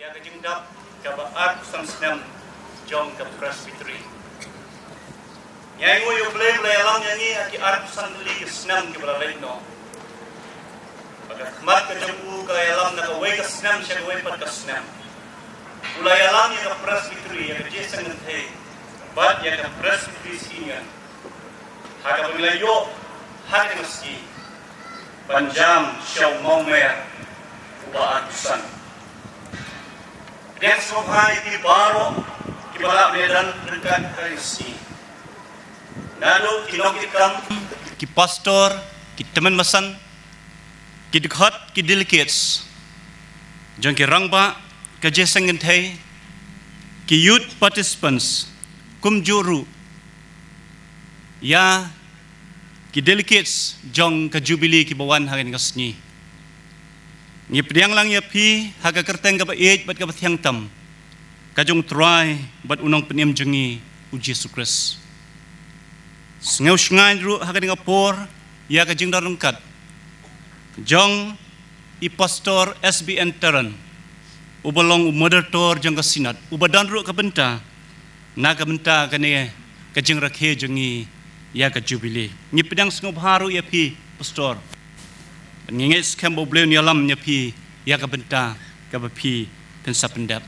Ya kejingdap kabaat sam jong ke presbytery. Yang mo yung play alam yang ni aki artusan beli senam ke belalai no. Bagat mat ke jempu ke alam nak away ke senam siya away pat ke senam. Ulay alam yang ke presbytery yang kejesan ngentay. Bat yang ke presbytery singan. Haga paglayo haga meski. Panjam siya umamer uba artusan. Dan sohai di baro kibala medan dekat kaisi. Nado kinokikam ki pastor ki teman masan ki dekat ki delegates jong ki rangba ka jesengin thai ki youth participants kum juru ya ki delegates jong ka jubilee ki bawan hagen ngasni ngi pediang lang ya pi haga kerteng ka ba bat ka bathiang tam ka jong try bat unong peniem jengi uji Yesus Kristus Sengau sengai ru haga dengan por ya ka jing darungkat jong I pastor SBN Taran ubalong moderator jong ka sinat ubadan ru ka benta na ka benta ka ne ka jing rakhe jengi ya ka jubilee ni pedang sengau baharu ya pi pastor ngengis kambo bleu ni alam nya pi ya ka benta ka ba pi pensa pendap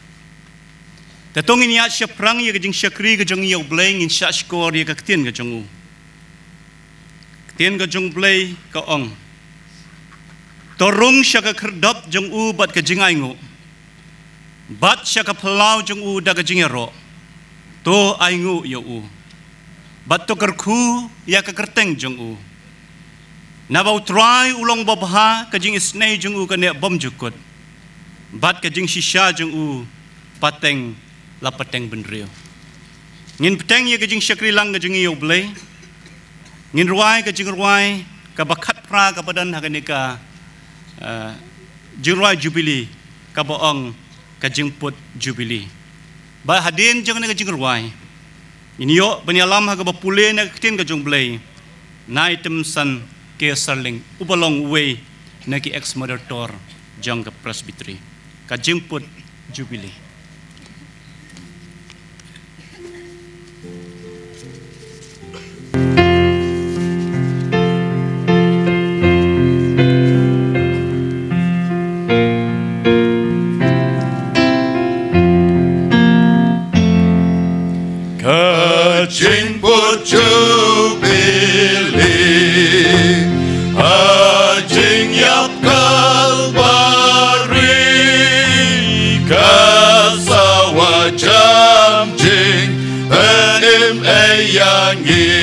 tatong ini ya perang ya ka jing syakri ka jong ya bleng in sya skor ya ka ktien ka jong Tien ka jong blay ka ong. Torung siya ka kerdap jong u bat ka jingay ngo. Bat siya ka palaw jong u da ka jingero. To ay ngo yo u. Bat to kerku ya ka kerteng jong u. Nabaw try ulong babha ka jing isnay jong u ka ne bom jukot. Bat ka jing shisha jong u pateng la pateng benrio. Ngin pateng ya ka jing syakri lang ka jing yo blay. Ngin ruai ka jing ruai ka bakat pra ka badan haganika jing ruai jubilee ka baong ka jing put jubilee ba hadin jang ka jing ruai inyo banyalam ha ka bapule na tin ka jong blay na item san ke sarling ubalong way na ki ex moderator jang ka presbytery ka jing put jubilee Jing put jubilee, jing yap kalbari, kasawa jam jing penim ayangi,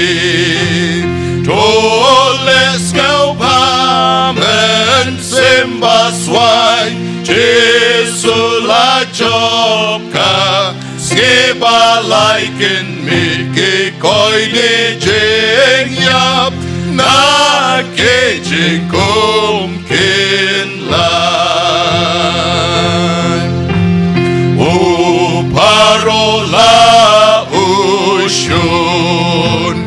toles kau pamen simbaswai, Jesu la jobka. Skeba laikin miki koi di jing yap na ke jing kum kin lai parola ushun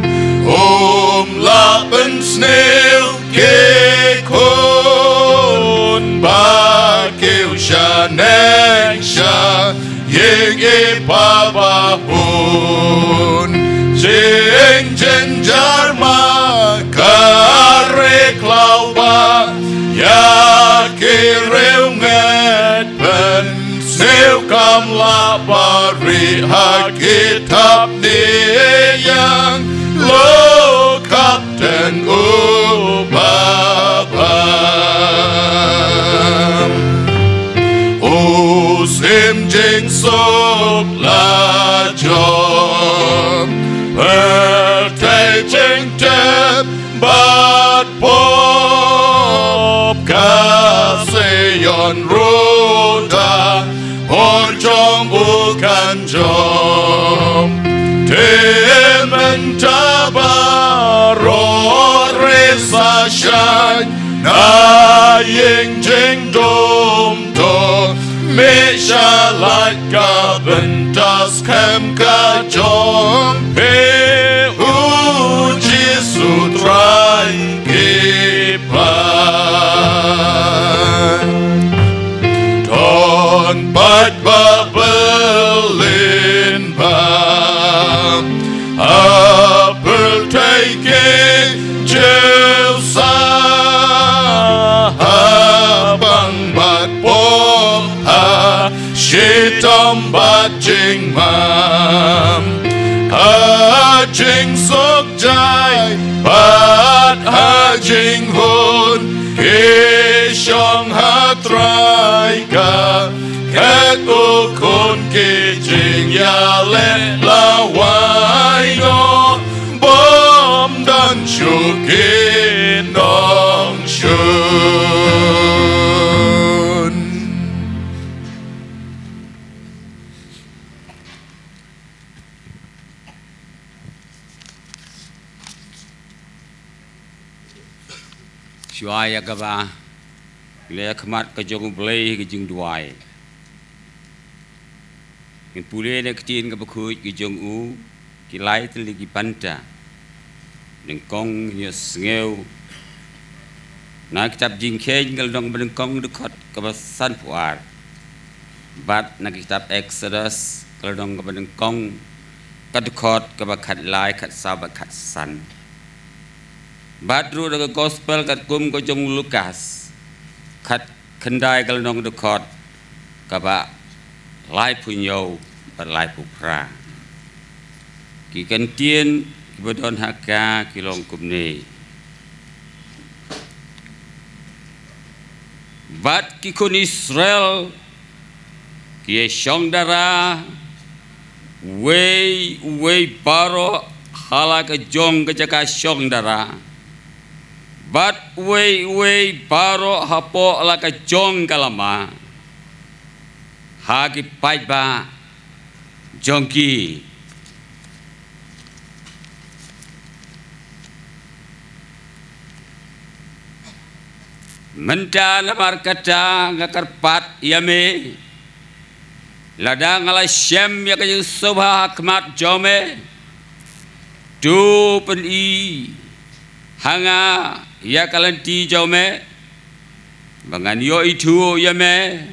la pensnil ke kun ba ke ushaneng sha Yeng ipabahun Jeng jenjar makare klauba Ya kireu nget pen Sneu kam labari Hakitab ni yang Lo kapten ubabam Sim jing sop la jom Pertai jing tep bat pop Kaseyon roda Porjong bukan jom Temen tabaror resa syan Na ying jing dom to Meshalat ka bentas kem ka jong pe uji sutrai kipan ton pa Bạch bà Berlin bà Bertake chiều xa bằng bát bố She tom bát chinh mam chinh sốc trái bát chinh hồn Kê shong trai ca Các ô khôn kê chinh ya lên la hoài nó Bom đan chu kê nong shun Chuaya kaba le khmat ka jong blei ka jing duai in pule ne ktin ka bakhuj ki jong u ki lai tli ki panta ning kong ni ngeu na kitab jing khen ngal dong ben kong de khot ka ba san puar bat na kitab Exodus kal dong ka ben kong ka de khot ka ba khat lai khat sa ba khat san Badru daga gospel kat kum ko jong Lukas khat khandai kal nong de khot ka ba lai punyo ba lai pu pra ki kan tien ki bodon haka ki long kum ni bat ki kun Israel ki shong dara wei paro hala ka jong ka jaka shong dara Bat wei baro hapo la ka jong kalama hagi pai ba jongki menta lamar kata ngakarpat yame ladang ala syam ya ka sobha khmat jome tu pen i hanga ya kalanti jaume bangan yo itu ya me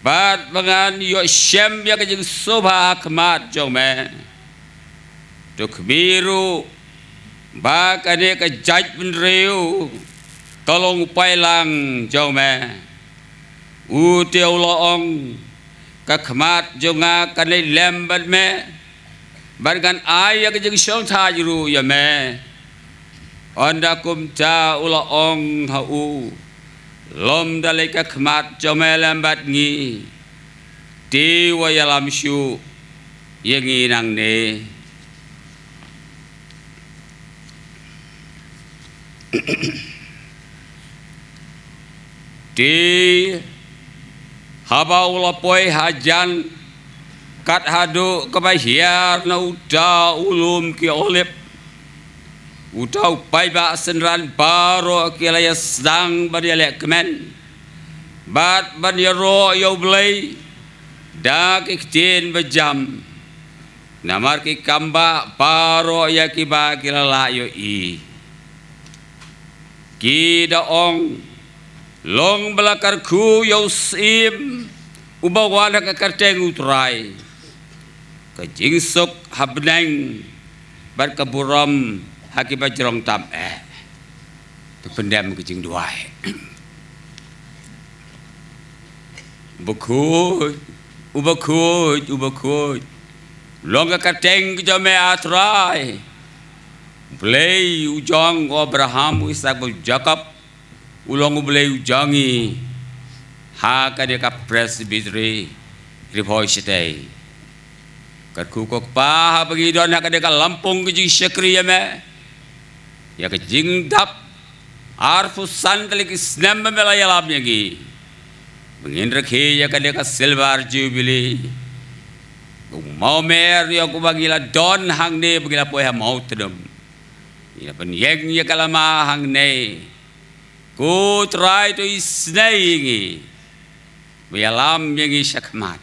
bat bangan yo syam ya kajing sobha khmat jaume tuk biru ba kane ka jaj benreu tolong pailang jaume u teu loong ka khmat jonga kane lembat me bargan ay ya kajing syong tha juru ya me Anda kumta ulaong hau lom dalika khmat jome lambat ngi ti wayalam syu yengi nang ne ti haba ulapoi hajan kat hadu kebahiar na uda ulum ki olip Utau pai ba senran baro kilaya sedang barialek kemen bat banyaro yo blei da kiktin bejam namar ki kamba baro ya ki ba kilala yo i ki da ong long belakar ku yo sim ubawana ka karteng utrai ka jingsok habneng bar kaburam haki bajrong tam tu pendam ke jing duai ubakut long ka teng ke jame atrai blei ujang Abraham Ishak Jacob ulong blei ujangi ha ka de ka presbytery ripoi sitei kat ku kok pa bagi don ka de ka Lampung ke jing sekri me ya ke jing dap arfu sandali ki snam mela yalam yagi bengin rakhe ya ka de ka silver jubilee mau mer ya ku bagila don hang ne bagila poha mau tedem ya pen yeng ya kalama hang ne ku try to isnai yalam yagi sakmat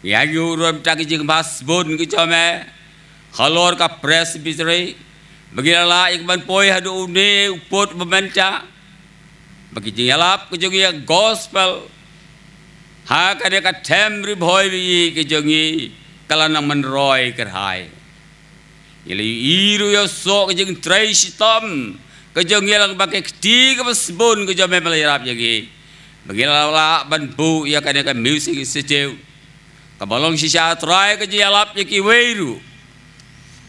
ya yurum tak jing bas bun ki chome khalor ka presbytery Bagila ikban poi hadu une upot mementa bagi jalap kejung ya gospel ha ka de ka them ri boy bi ke jongi kala nang man roi kerhai yele iru yo so ke jeng trai sitom ke jongi lang bakai kti ke basbon ke jome melayarap jagi bagila ban bu ya ka de ka music institute ka balong sisa trai ke jalap jaki weiru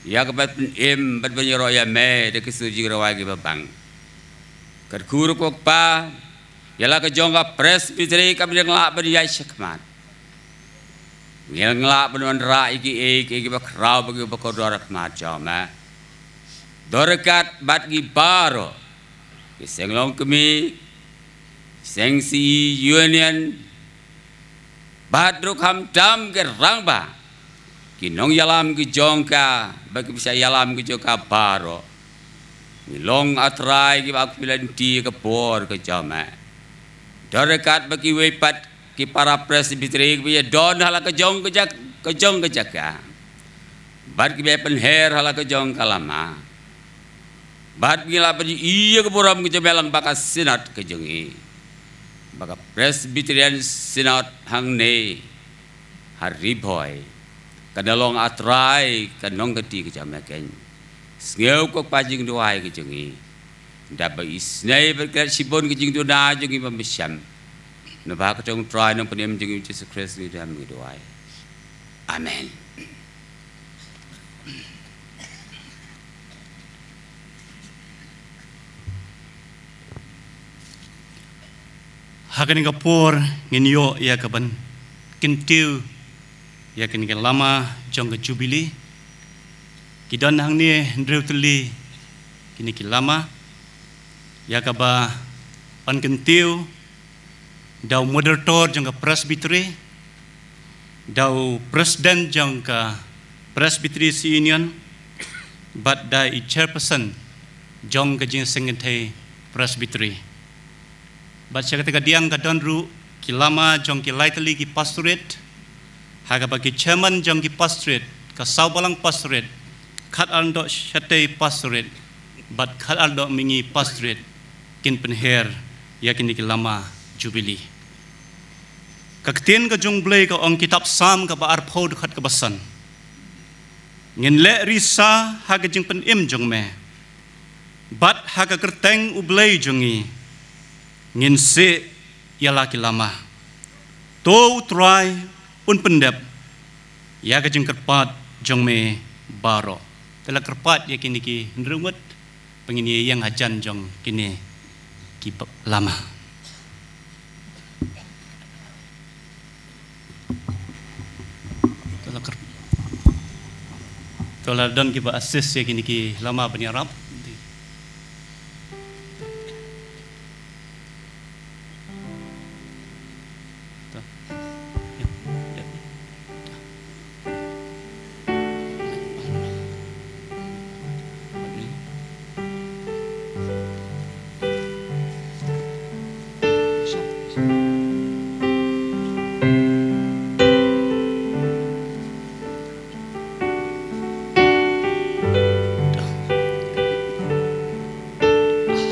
ya ka bat em bat banyaro ya me de ke suji rawagi babang kat kuru kok pa yala ke jonga presbytery ka bidang la ban ya syakmat ngel ngla ban ra iki bakrau bagi bakodor rahmat jama dorekat bat gi baro ki senglong kemi sengsi union bat ruk ham dam ke rangba kinong yalam ki jongka bagi bisa yalam ki jongka baro long atrai ki bak pilan di ke bor ke jama dorekat bagi wepat ki para presbytery ki don hala ke jong ke jaga bat ki bepen her hala ke jong kalama bat gila bagi iya ke boram ki jabelang bakas sinat ke jongi baka presbyterian sinat hang ne hari boy kadalong atrai kanong gedi ke jamaken ngeu kok pajing doai ke jongi dapat isnai berkat sibon ke jing dona jongi pemesiam na ba ka tong try nang panem jongi Jesus Christ ni dam ke doai amen Hakaning kapur nginyo ya kaban kintiu ya kini lama jong ke jubili kidon hang ni ndrew tuli kini lama ya kaba pan kintiu daw moderator jong ke presbytery daw president jong ke presbytery union bat da chairperson jong ke jing sengente presbytery bat saya ketika diang kadon ru kilama jong ki lightly ki pastorate haga bagi chairman jong ki pastorate ka saubalang pastorate khat ando shate pastorate bat khat ando mingi pastorate kin penher yakin kilama jubili kaktin ka jong blay ka ong kitab sam ka ba arphod khat ka basan ngin le risa haga jing pen im jong me bat haga kerteng ublay jongi ngin se yala kilama to try un pendep ya ka jeng kerpat jong me baro tela kerpat ya kini ki nrungut pengini yang hajan jong kini ki lama tela don ki ba assist ya kini ki lama penyarap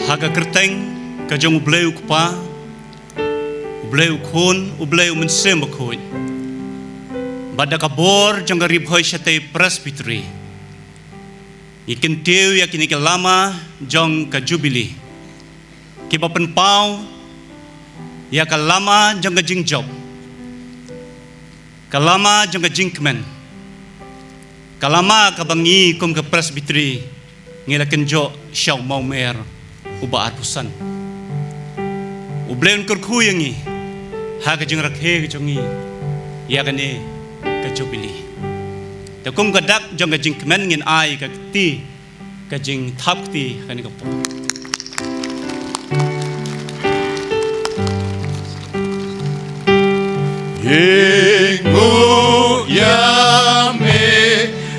haga kerteng ka jong ubleu kupa ubleu khun ubleu mensem khoi bada ka bor jong garib hoi shate presbytery ikin tiu yakini ke lama jong ka jubili ki papen pau ya ka lama jong ka jing job ka lama jong ka jing kemen ka lama ka bangi kum ka presbytery ngila kenjo syau mau mer uba arpusan ublen kurku yangi haga jeng rakhe jongi ya kane ka jubili ta kum ka dak jong ka jing kemen ngin ai ka ti ka jing thap ti kane ka po Yengu yame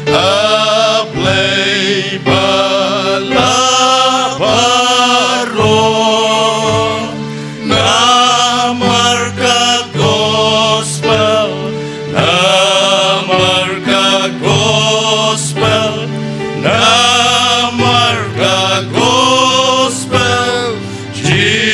aplay balabaro namarka gospel namarka gospel namarka gospel Jesus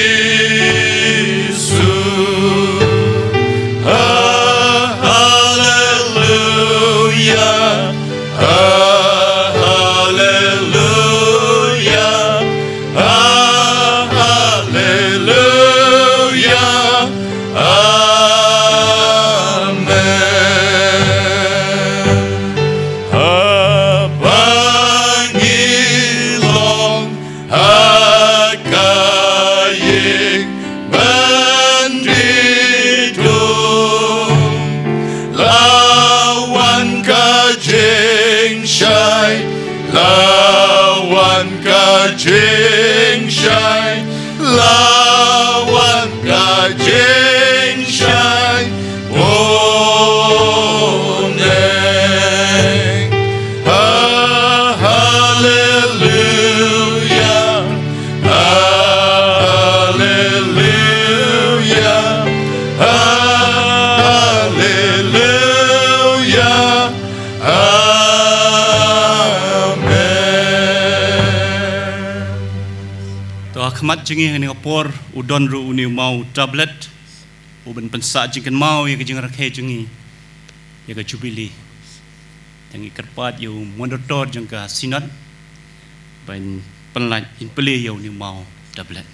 shine, lawan kajeng shine, boneng. Hallelujah, hallelujah, hallelujah, amen. To akhmat jengi ni kapor udon ru uni mau tablet uben pensa jingkan mau ya kejeng rakhe jengi ya ke jubili jangi kerpat yu mondotor jengka sinat ban penlat in pele yu ni mau tablet.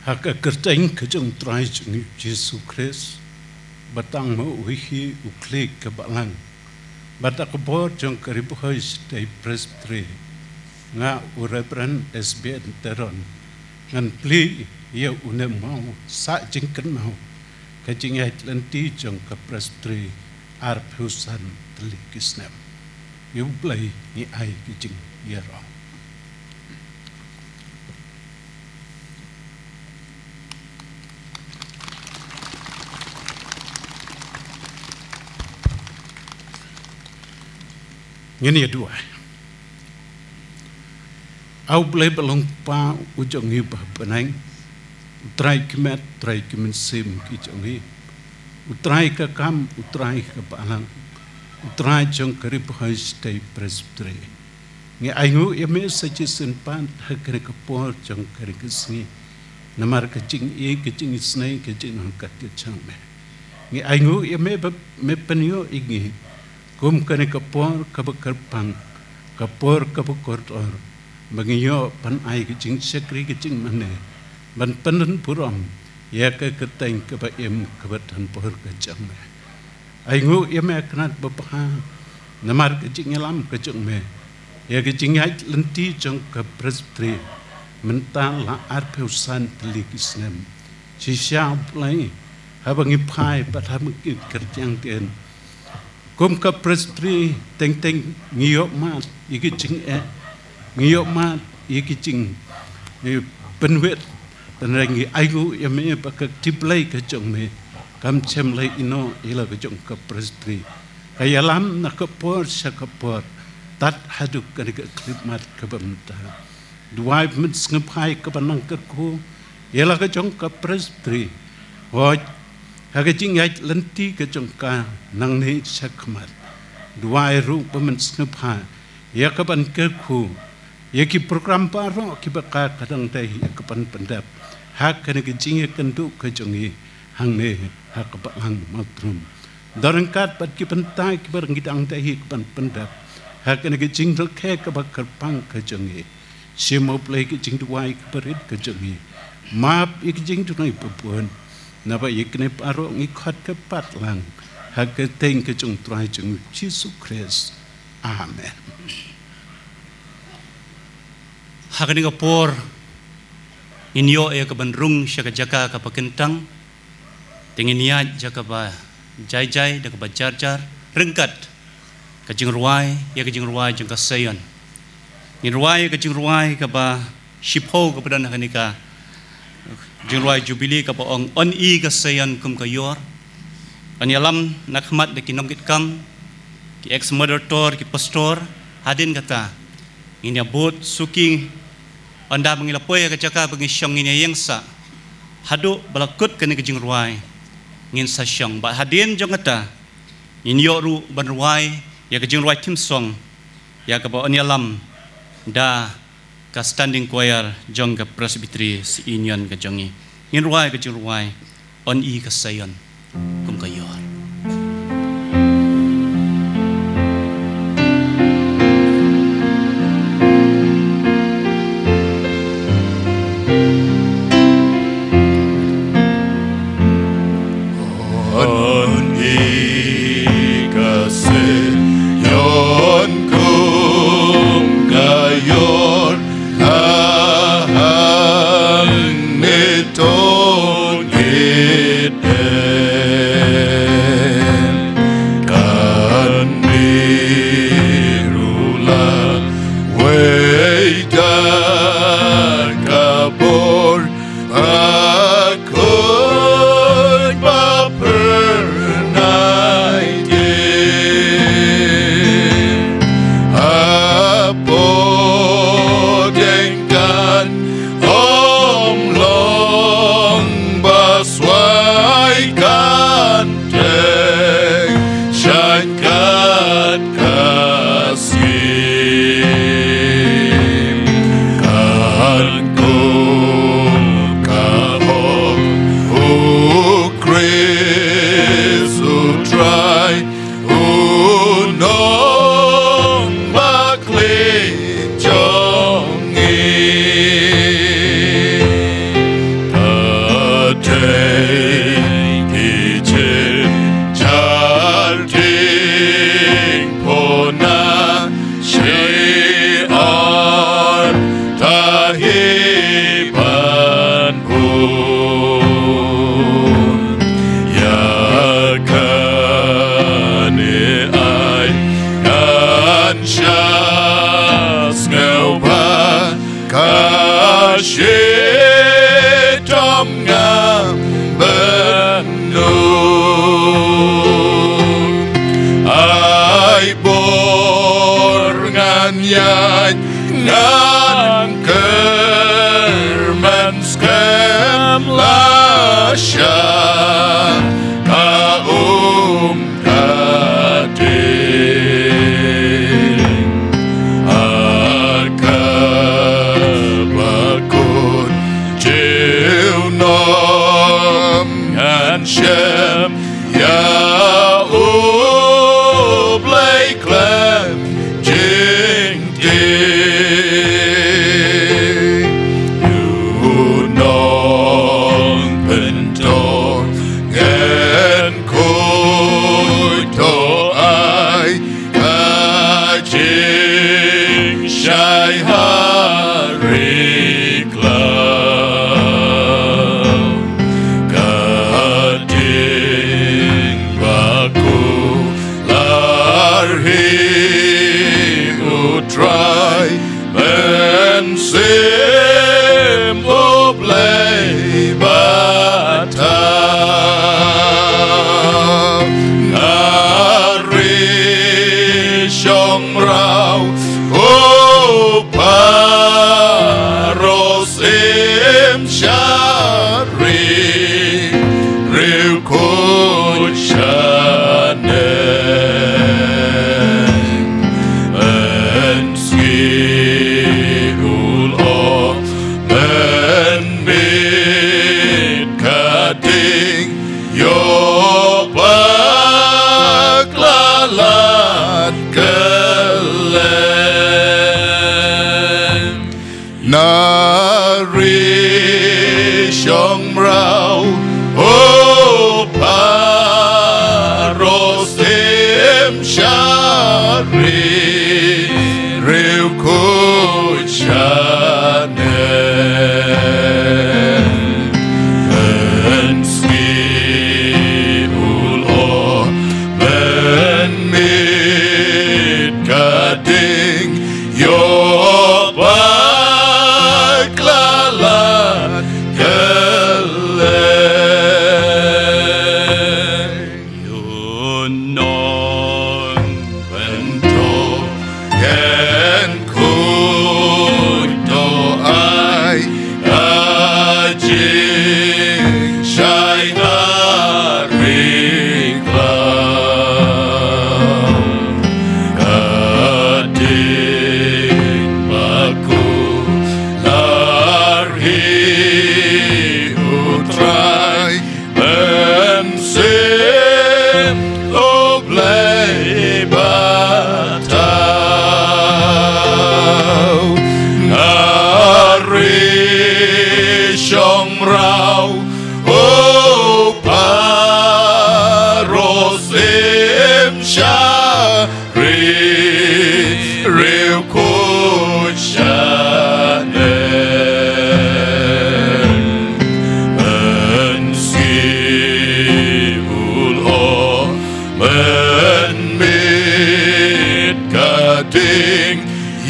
Hak kerteng kejeng trai jengi Yesus Kristus batang mau wihi uklik kebalang batak kebor jeng keribuhai stay presbytery nga urebran SBN teron ngan pli ia une mau sa jengken mau kejeng ait lenti jeng ke presbytery arpusan telikisnem yu blai ni ai kejeng yero. Ini dua. Au boleh belong pa ujung ni benang. Utrai kemet, utrai kemen sim kijong ni. Utrai ke kam, utrai ke balang. Utrai jong kerip hai stay presbytery. Ngi aingu eme saja senpan hakre ke por jong kerip kesni. Namar kecing kecing isnai kecing angkat kecang me. Ngi aingu eme me penyo ingi. Kum kene kapor kabakarpang kapor kabakortor bangiyo pan ai kecing sekri kecing mane ban penen puram ya ke keteng ke baem ke batan por kecang me aingu yeme knat bapa namar kecing elam kecing me ya kecing ai lenti jong ke presbytery mental la arpeusan telikisnem sisya plai habangi pai patam kerjang ten kum ka presbytery teng ngiyok mat iki cing ngiyok mat iki cing penwet tenrengi aigu yame pak tiplai ka jong me kam chem lai ino ila ka jong ka presbytery kayalam nak por sakapor tat haduk ka klipmat ka bamta duai mit sngai ka banang ka ko ila ka jong ka presbytery hoj Hagajing yait lenti kejongka nang ni sakmat dua ru pemen snapa ya kapan kerku ya ki program paro ki baka kadang dai ya kapan pendap hak kene kejing kendu kejongi hang ne hak ba hang matrum darangkat pat ki pentai ki berngidang dai kapan pendap hak kene kejing dol ke ka bakar pang kejongi simo play kejing duai ki berit kejongi map ikjing tunai pepuan napa ikne paro ngikhat ke patlang hak teng ke jong trai jong Yesus Kristus amen. Hak ni kapor inyo ya ke bandrung syaka jaka ka pakentang tengin niat jaka ba jai da ka ba jar rengkat ka jing ruai ya ka jing ruai jong ka sayon ni ruai ka jing ruai ka ba shipho ka padan hanika Jingruai Jubilee ka paong on i ka sayan kum kayor anyalam nakmat de kinongkit kam ki ex moderator ki pastor hadin kata nginya bot suking anda mengilapoy ka jaka bagi syong nginya yengsa hadu balakut kene ke jingruai ngin sa syong ba hadin jong kata inyo ru banruai ya ke jingruai tim song ya ka ba anyalam da ka standing choir jong ka presbytery si inyon ka jongi ngin ruai ka jing ruai on i ka sayon kum kayor on i ka sayon kum Bakut bapernai din apodengkan omlong baswaikan deng syankat kasih kan ngan kerman skam lasya kaum kading akabakun jiu nom ngan syam ya ublay klam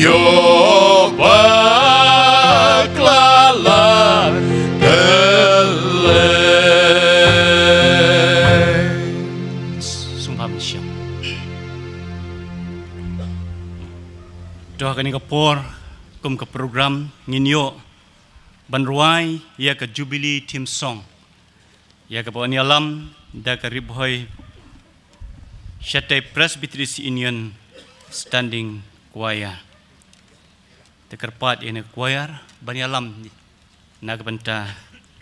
yo baklalan Doa kani kapor kum ke program nginyo banruai ya ke Jubilee Team Song. Ya ke bawani alam da ke ribhoy Shatai Presbyterian Union Standing Choir. Tekerpat ini choir bani alam nak benta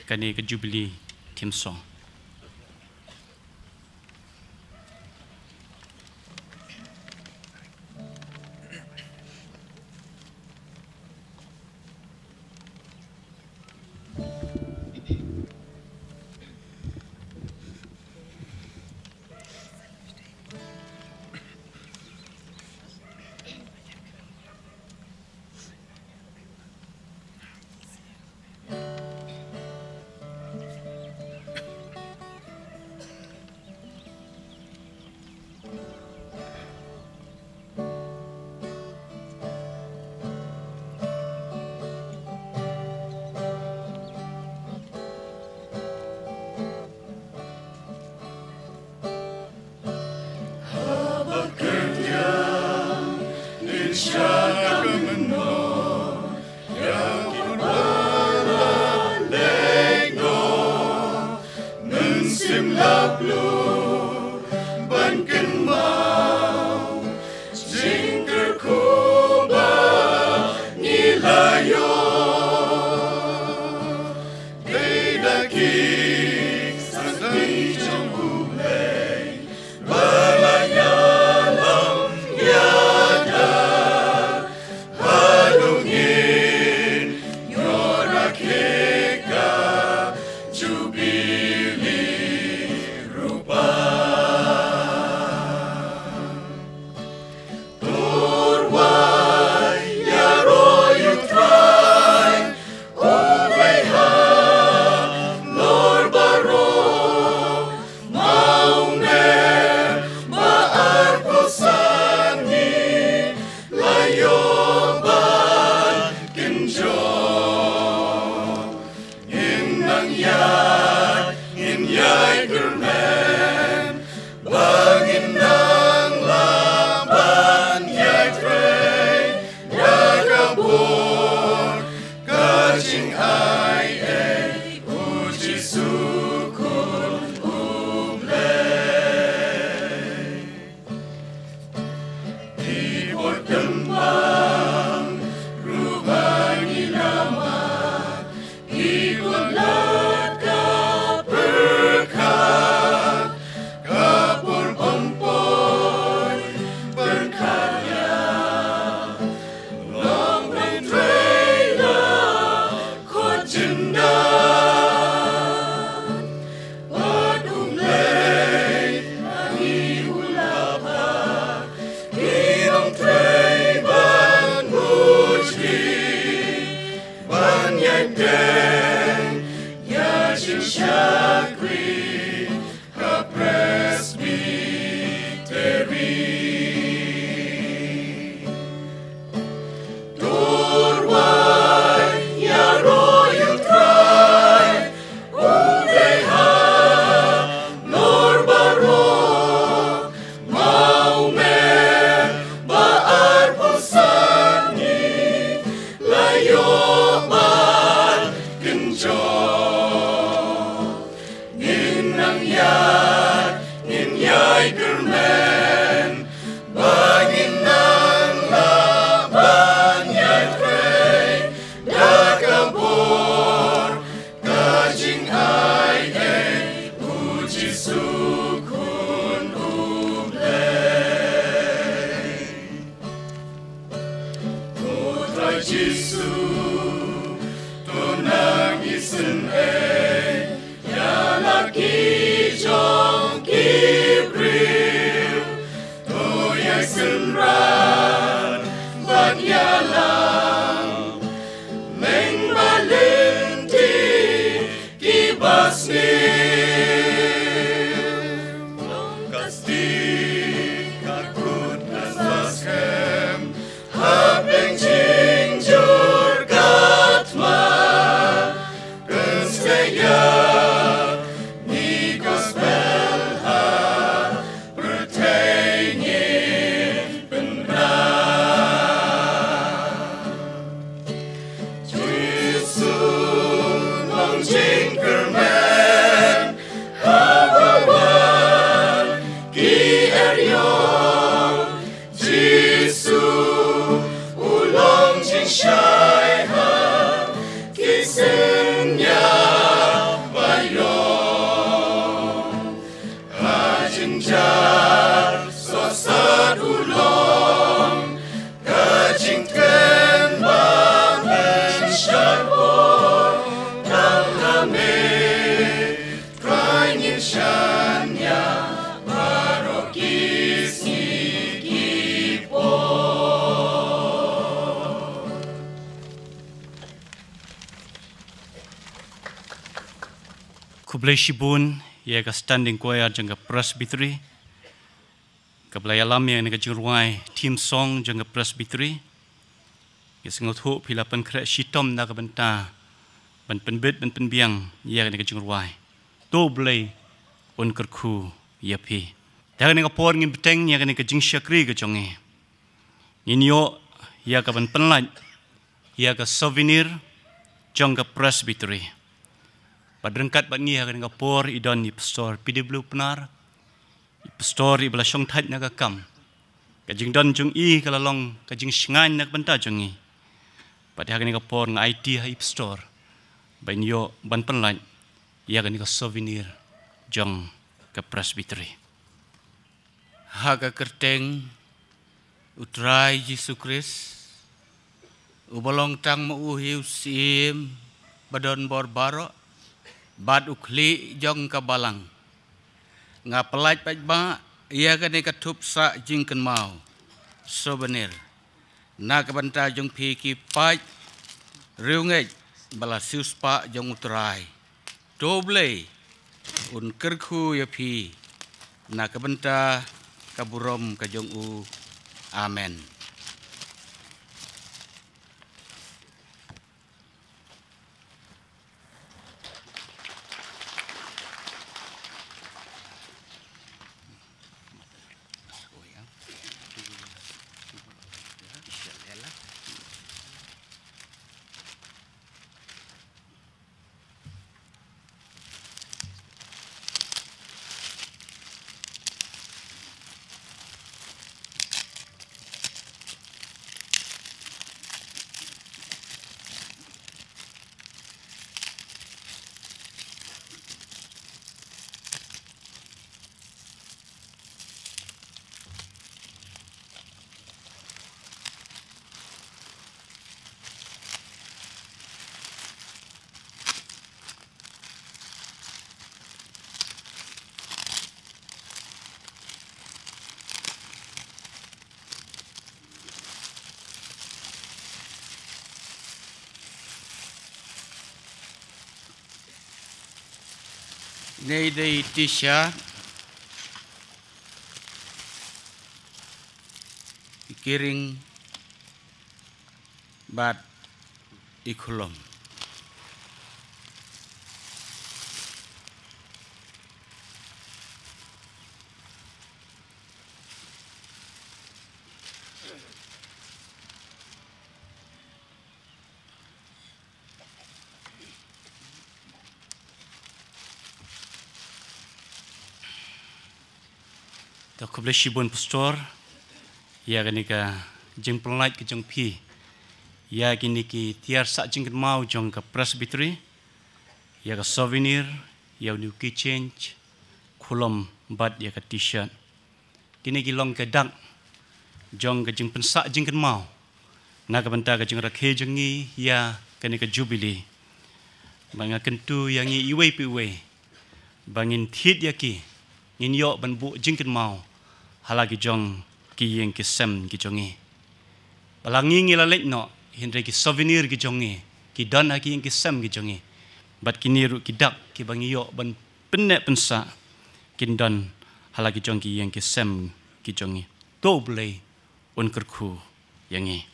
kani ke Jubilee Team Song. Kublai Shibun, ia ka standing choir jangka presbytery. Kublai alam yang ni ka jingruai team song jangka presbytery. Ia sengot ho pilapan kret shitom na ka benta. Ban penbit ban penbiang ia ni ka jingruai. To blai un kerku ia pi. Dah ni ka por ngin beteng ia ni ka jing syakri ka jonge. Inyo ia ka ban penlat. Ia ka souvenir jangka presbytery. Padrengkat bangi akan ngapor idon di pastor PW penar. Pastor ibla syong tat naga kam. Kajing don jung i kalalong kajing shingan nak benta jung i. Pada akan ngapor ng IT hai pastor. Bain yo ban penlan. Ia akan souvenir jong ke presbytery. Haga kerteng utrai Yesus Kristus. Ubalong tang mauhiu sim badon borbaro. Bad ukli jong kabalang. Ngapelaj pajba ia kani katup sa jingken mau. Souvenir. Na kabanta jong piki paj. Riungej bala siuspa jong utrai. Doble un kerku ya pi. Na kabanta kaburom kajong u. Amen. Nei dei tisha ikiring bat ikulom. Tak kublai Shibun pastor, ia kini ka jeng pelait ke jeng pi, ia kini ki tiar sak jeng mau jeng ke presbytery, ia ka souvenir, ia new kitchen, kulom bat ia ka t-shirt, kini ki long ke dak, jeng ke jeng pensak jeng mau, nak ke benta ke jeng rakhe jengi, ia kini ke jubilee, banga kentu yang i iwe piwe, bangin tit ya ki, ngin yok ban bu jeng mau. Halagi jong ki yang ki sem ki jongi. Balangi ngilalek no hindre ki souvenir ki jongi. Ki dan ki yang ki sem ki jongi. Bat kini ru ki dak ki bangi yo ban penek pensa. Kin dan halagi jong ki yang ki sem ki jongi. To boleh un kerku yangi.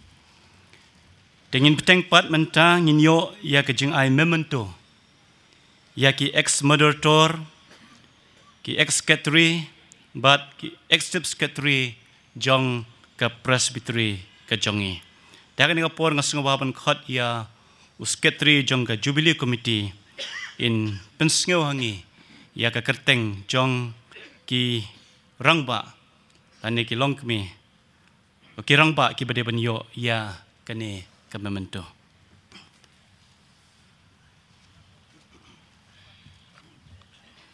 Dengan peteng pat menta ngin yo ya ke jeng ai memento. Ya ki ex moderator ki ex secretary but except secretary jong ke presbytery ke jongi. Dakan nga por nga sungawaban khot ya secretary jong ke jubilee committee in pensngeu hangi ya ka kerteng jong ki rangba tani ki longkmi ki rangba ki bade banyo ya kane ka memento.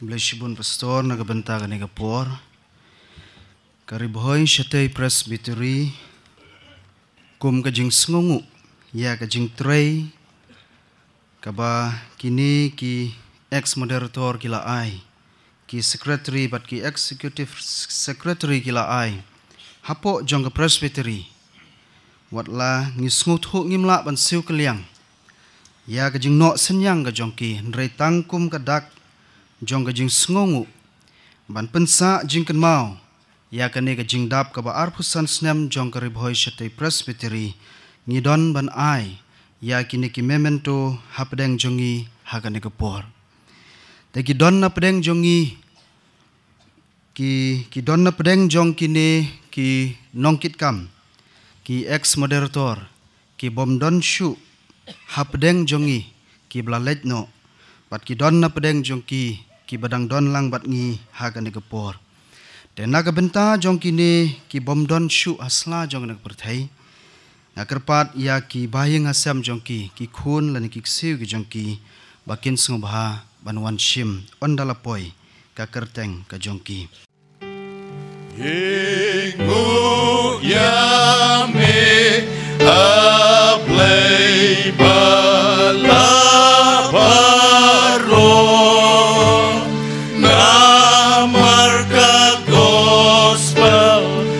Blessibun pastor nagabanta kani kapor kariboy Shatay Presbytery kum kajing sngungu ya kajing tray kaba kini ki ex moderator kila ai ki secretary but ki executive secretary kila ai hapo jong ke presbytery watla ngisngut hu ngimla ban siu keliang ya kajing no senyang ka jong ki nrei tangkum kadak jong kajing sngungu ban pensa jing kan mau ya kane kajing dap ka ba arpusan snem jong kariboy Shatay Presbytery ngidon ban ai ya kini ki memento hapdeng jongi hakane kapor te ki don na pedeng jongi ki don na pedeng jong kini ki nongkit kam ki ex moderator ki bom don shu hapdeng jongi ki blalet no bat ki don na pedeng jong ki badang don lang bat ngi hakane kapor te naga benta jong kini ki bom don shu asla jong nak perthai Nakerpat ya ki bayang asam jongki ki khun lan ki siu ki jongki bakin sungbaha banwan shim ondalapoi ka kerteng ka jongki Ingu yame aplay balaparo namarka gospel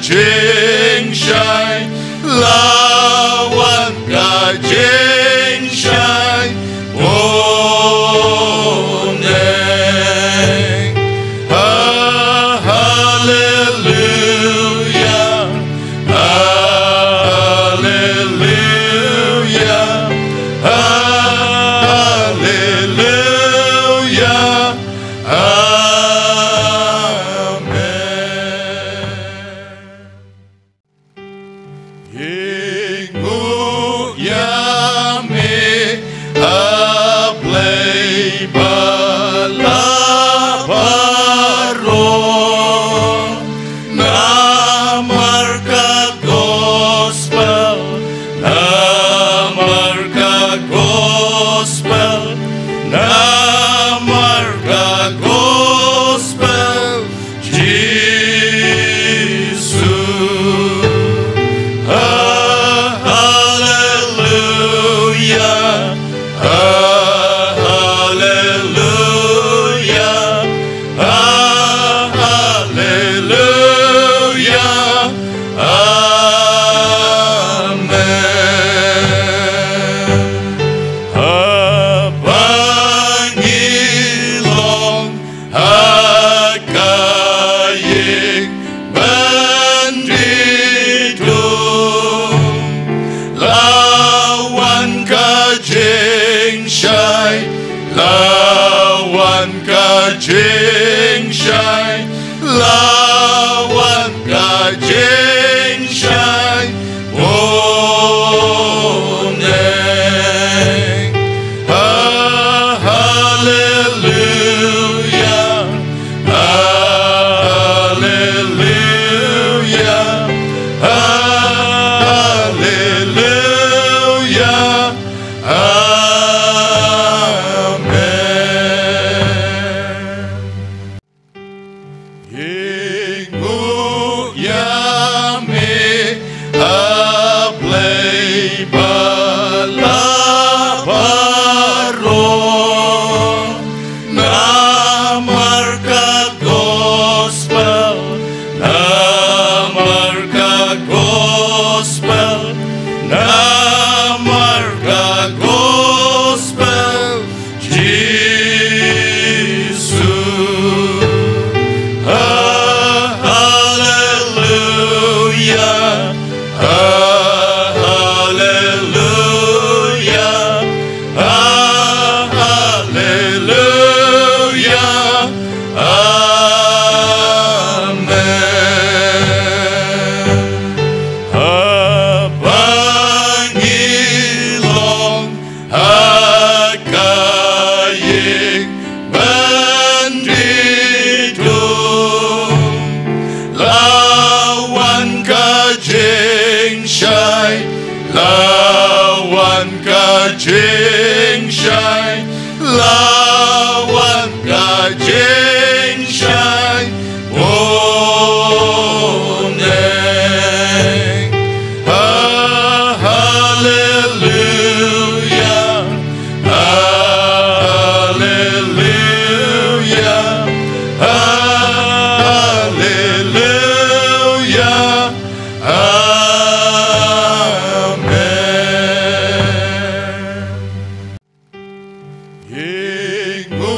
Jing shine, lawan kajing shine, boneng, hallelujah, hallelujah, hallelujah, hallelujah. na marka gospel Jesus. Hallelujah, hallelujah, hallelujah, amen. Pangilong hakayik bandidung lawan kajing syai, lawan kajing syai, lawan kajing syai, boneng. Hallelujah, hallelujah, hallelujah, amen. Ingu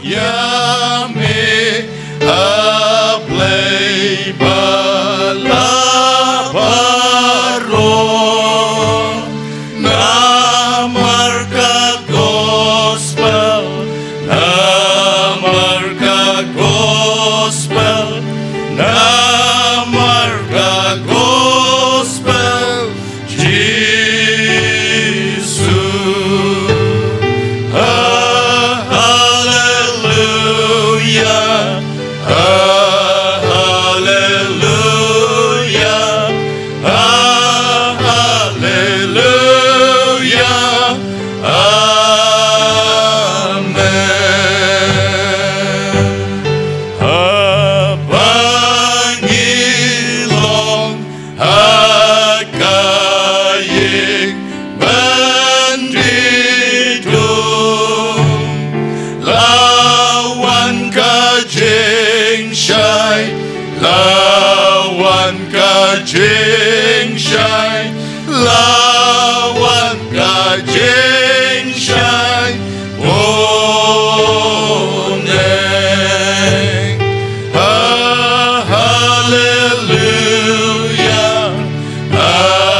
yame aplay balabaro na marka gospel, na marka gospel, na marka gospel Jesus. Hallelujah, hallelujah, hallelujah, amen. Pangilong hakayik bandidung lawan kajing syai, lawan kajing syai, lawan kajing syai, boneng. Hallelujah, hallelujah,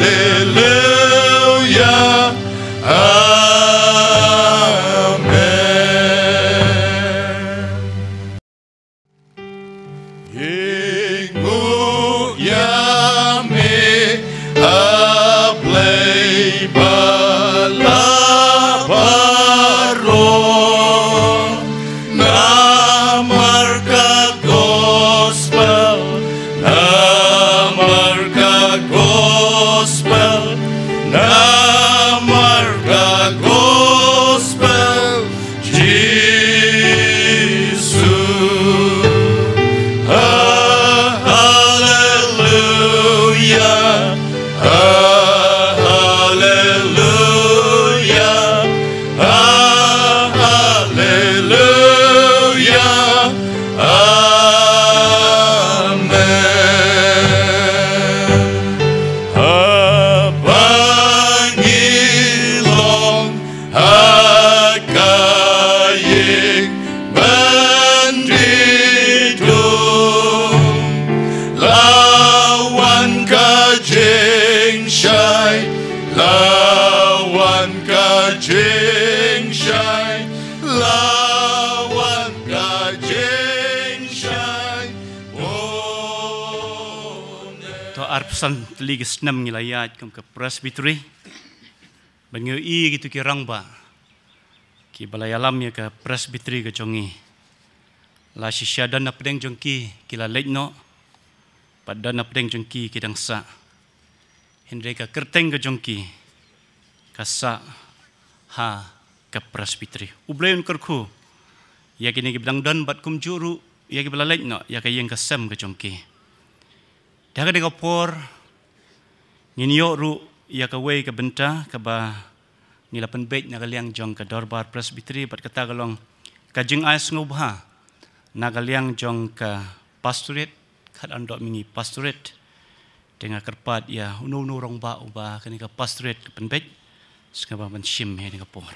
hallelujah, amen. Ingu yame aplay balabaro na marka gospel, na marka gospel, na marka gospel Jesus. Hallelujah, hallelujah, hallelujah, amen. Pangilong hakayik bandidung lawan kajing syai, lawan kajing syai, lawan kajing syai, boneng. To arpsan teligis nam ngilayat kum ke presbytery. Banyu i gitu ki rangba. Ki balayalam ya ke presbytery ke jongi. La shisyadan na pedeng jongki kila leitno. Pada na pedeng jongki kidang sa. Hindre ka kerteng ke jongki. Kasa ha ke presbytery. Ubleun kerku. Ya kini ki bidang dan bat kum juru. Ya ki bala leitno. Ya ka yang kasem ke jongki. Dah ka dengar por. Nginyo ru ya ka wei ka benta ka ba nilapan bait na kaliang jong ka dorbar presbytery bat kata kalong kajing ais ngubha na kaliang jong ka pastorate kat andok mingi pastorate dengan kerpat ya unu rong ba ubah kini ke pastorate penbet sekaba menshim he dengan por.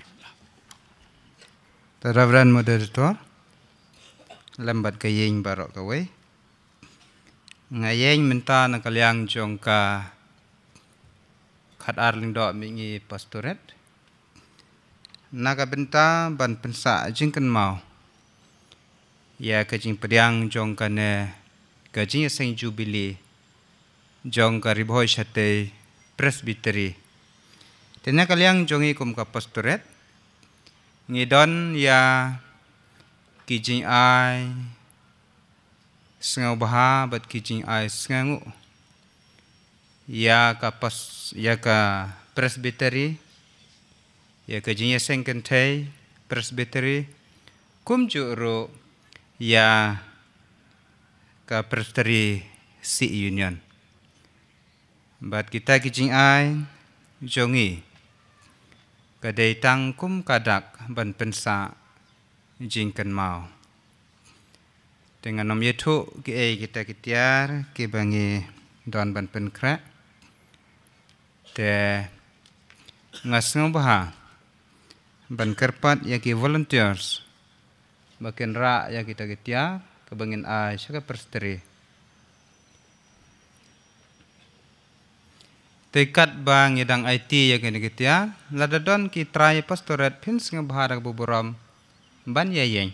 Reverend Moderator lambat kayeng barok kawai ngayeng minta nak kaliang jongka kat arling dok mingi pastorate naga benta ban pensa jingkan mau ya kajing pediang jongka ne kajing seng jubili jongka riboy shate presbytery tena kaliang jongi kum ka pastorate ngidon ya kijing ai sengau baha bat kijing ai sengangu ya ka presbytery ya kajing seng kentai presbytery kum juro ya ka presbytery si union bat kita kijing ai jongi kadai tangkum kadak ban pensa jingkan mau dengan nom yetu kita kitiar ke bangi don ban penkra te ngasngau baha ban kerpat ya ki volunteers makin ra ya kita kitiar ke bangin ai saka persteri tekat bang yedang IT ya kini kitiar ladadon ki try pastorate pins ngebaharak buburam ban yayeng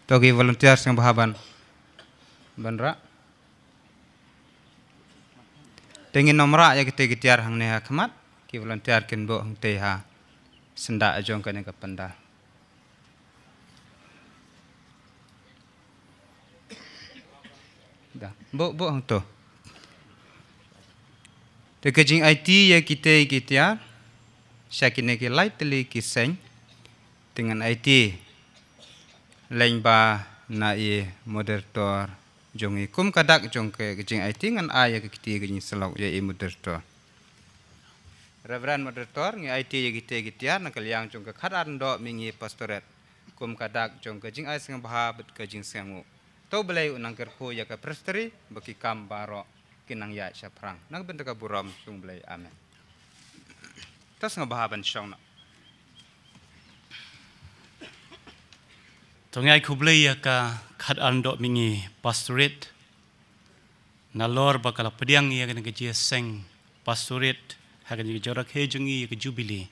togi volunteer ngebahaban ban ra tengin nomra ya kita kitiar hang neha kemat ki volunteer kin bo hang teha senda ajong kene kapanda dah bo hang to te kajing IT ya kita kitiar syakine ki lightly ki seng dengan IT lain ba na i moderator jongi kum kadak jong ke kajing IT ngan aya ke kita kajing selau ya i moderator Reverend moderator ngi IT ya kita kitiar na kaliang jong ke khadan do mingi pastorate kum kadak jong kajing ai seng baha bet kajing sengu tau belai unang kerku ya ke presteri baki kam baro kinang ya syaprang nang benda ka buram sung belai amen tas ngabahaban syong na Tongai ku belai ya ka kad andok mingi pastorate nalor bakal pediang ya kena keji seng pastorate hakan juga jorak hejengi ya ke jubili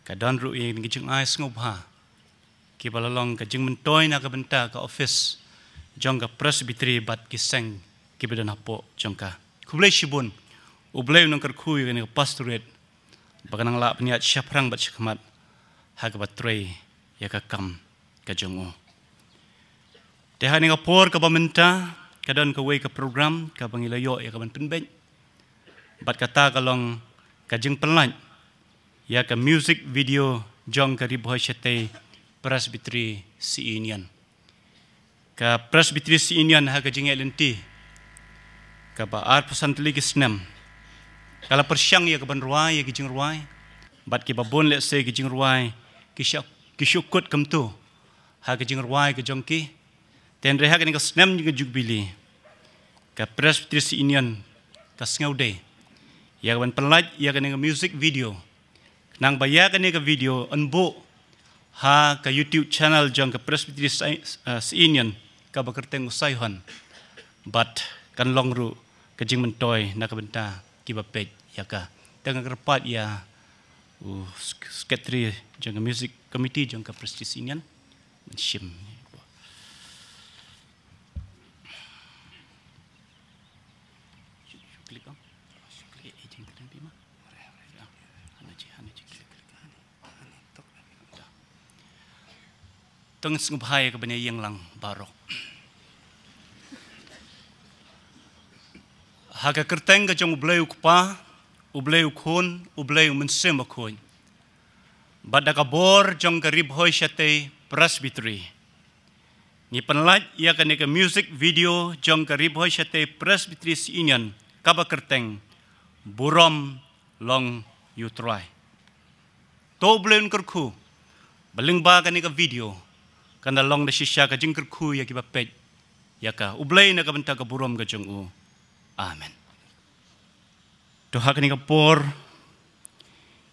kadon ru ya kena kejung ais ngobha ki balalong kejung mentoy na ka benta ka office jongka presbytery bat kiseng kibedan hapo jongka kublai shibun ublai nangkar kui kene pastorate bakanang la peniat syaprang bat syakmat haga batrei ya ka kam ka jongo teha ni kapor ka pamenta kadon ka wei ka program ka bangilayo ya ka ban penben bat kata kalong kajeng pelan ya ka music video jong ka riboy syate presbytery si union ka presbytery si union ha ka jingel lenti ka ba ar pesan teli kisnem kala persyang ya ka ban ruai ya kijing ruai bat ki babon le se kijing ruai kisyukut kamtu ha ka jing ruai ka jongki ten reha ka ni ka snem juga jugbili ka presbytery si union ka ngaude ya ka ban pelaj ya ka ni ka music video nang baya ka ni ka video anbo ha ka YouTube channel jong ka presbytery si union ka bakerteng usayhon bat kan longru kajing mentoy na kabenta kibapet ya ka dengan kerpat ya sekretari jong music committee jong ka presbytery union menshim tong ngubhai ka bani yang lang barok haga kerteng ka jong ublay ukpa ublay ukhon ublay mensem akhon bada ka bor jong ka ribhoy syate presbytery ni penlaj ya ka ni ka music video jong ka ribhoy syate presbytery union ka ba kerteng burom long you try to bleun kerku Baling ba ka ni ka video. Kan long na sisya ka jing kerku ya ki bapet. Ya ka ublay na ka benta ka burom ka jong u. Amen. Doha ka ni ka por.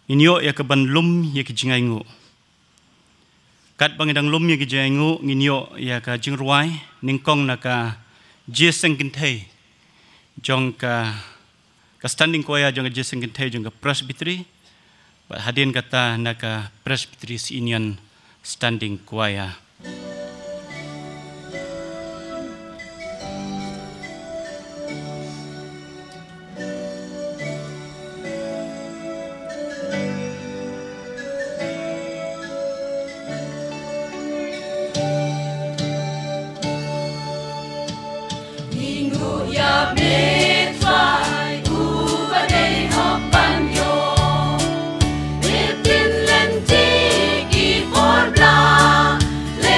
Inyo ya ka banlum ya ki jingay ngu. Kat bangidang lum ya ki jingay ngu. Nginyo ya ka jing ruay. Ningkong na ka jeseng kintay. Jong ka standing kuaya jong ka jeseng kintay jong ka presbytery. Hadin kata na ka Presbyteries Union standing kuaya. Le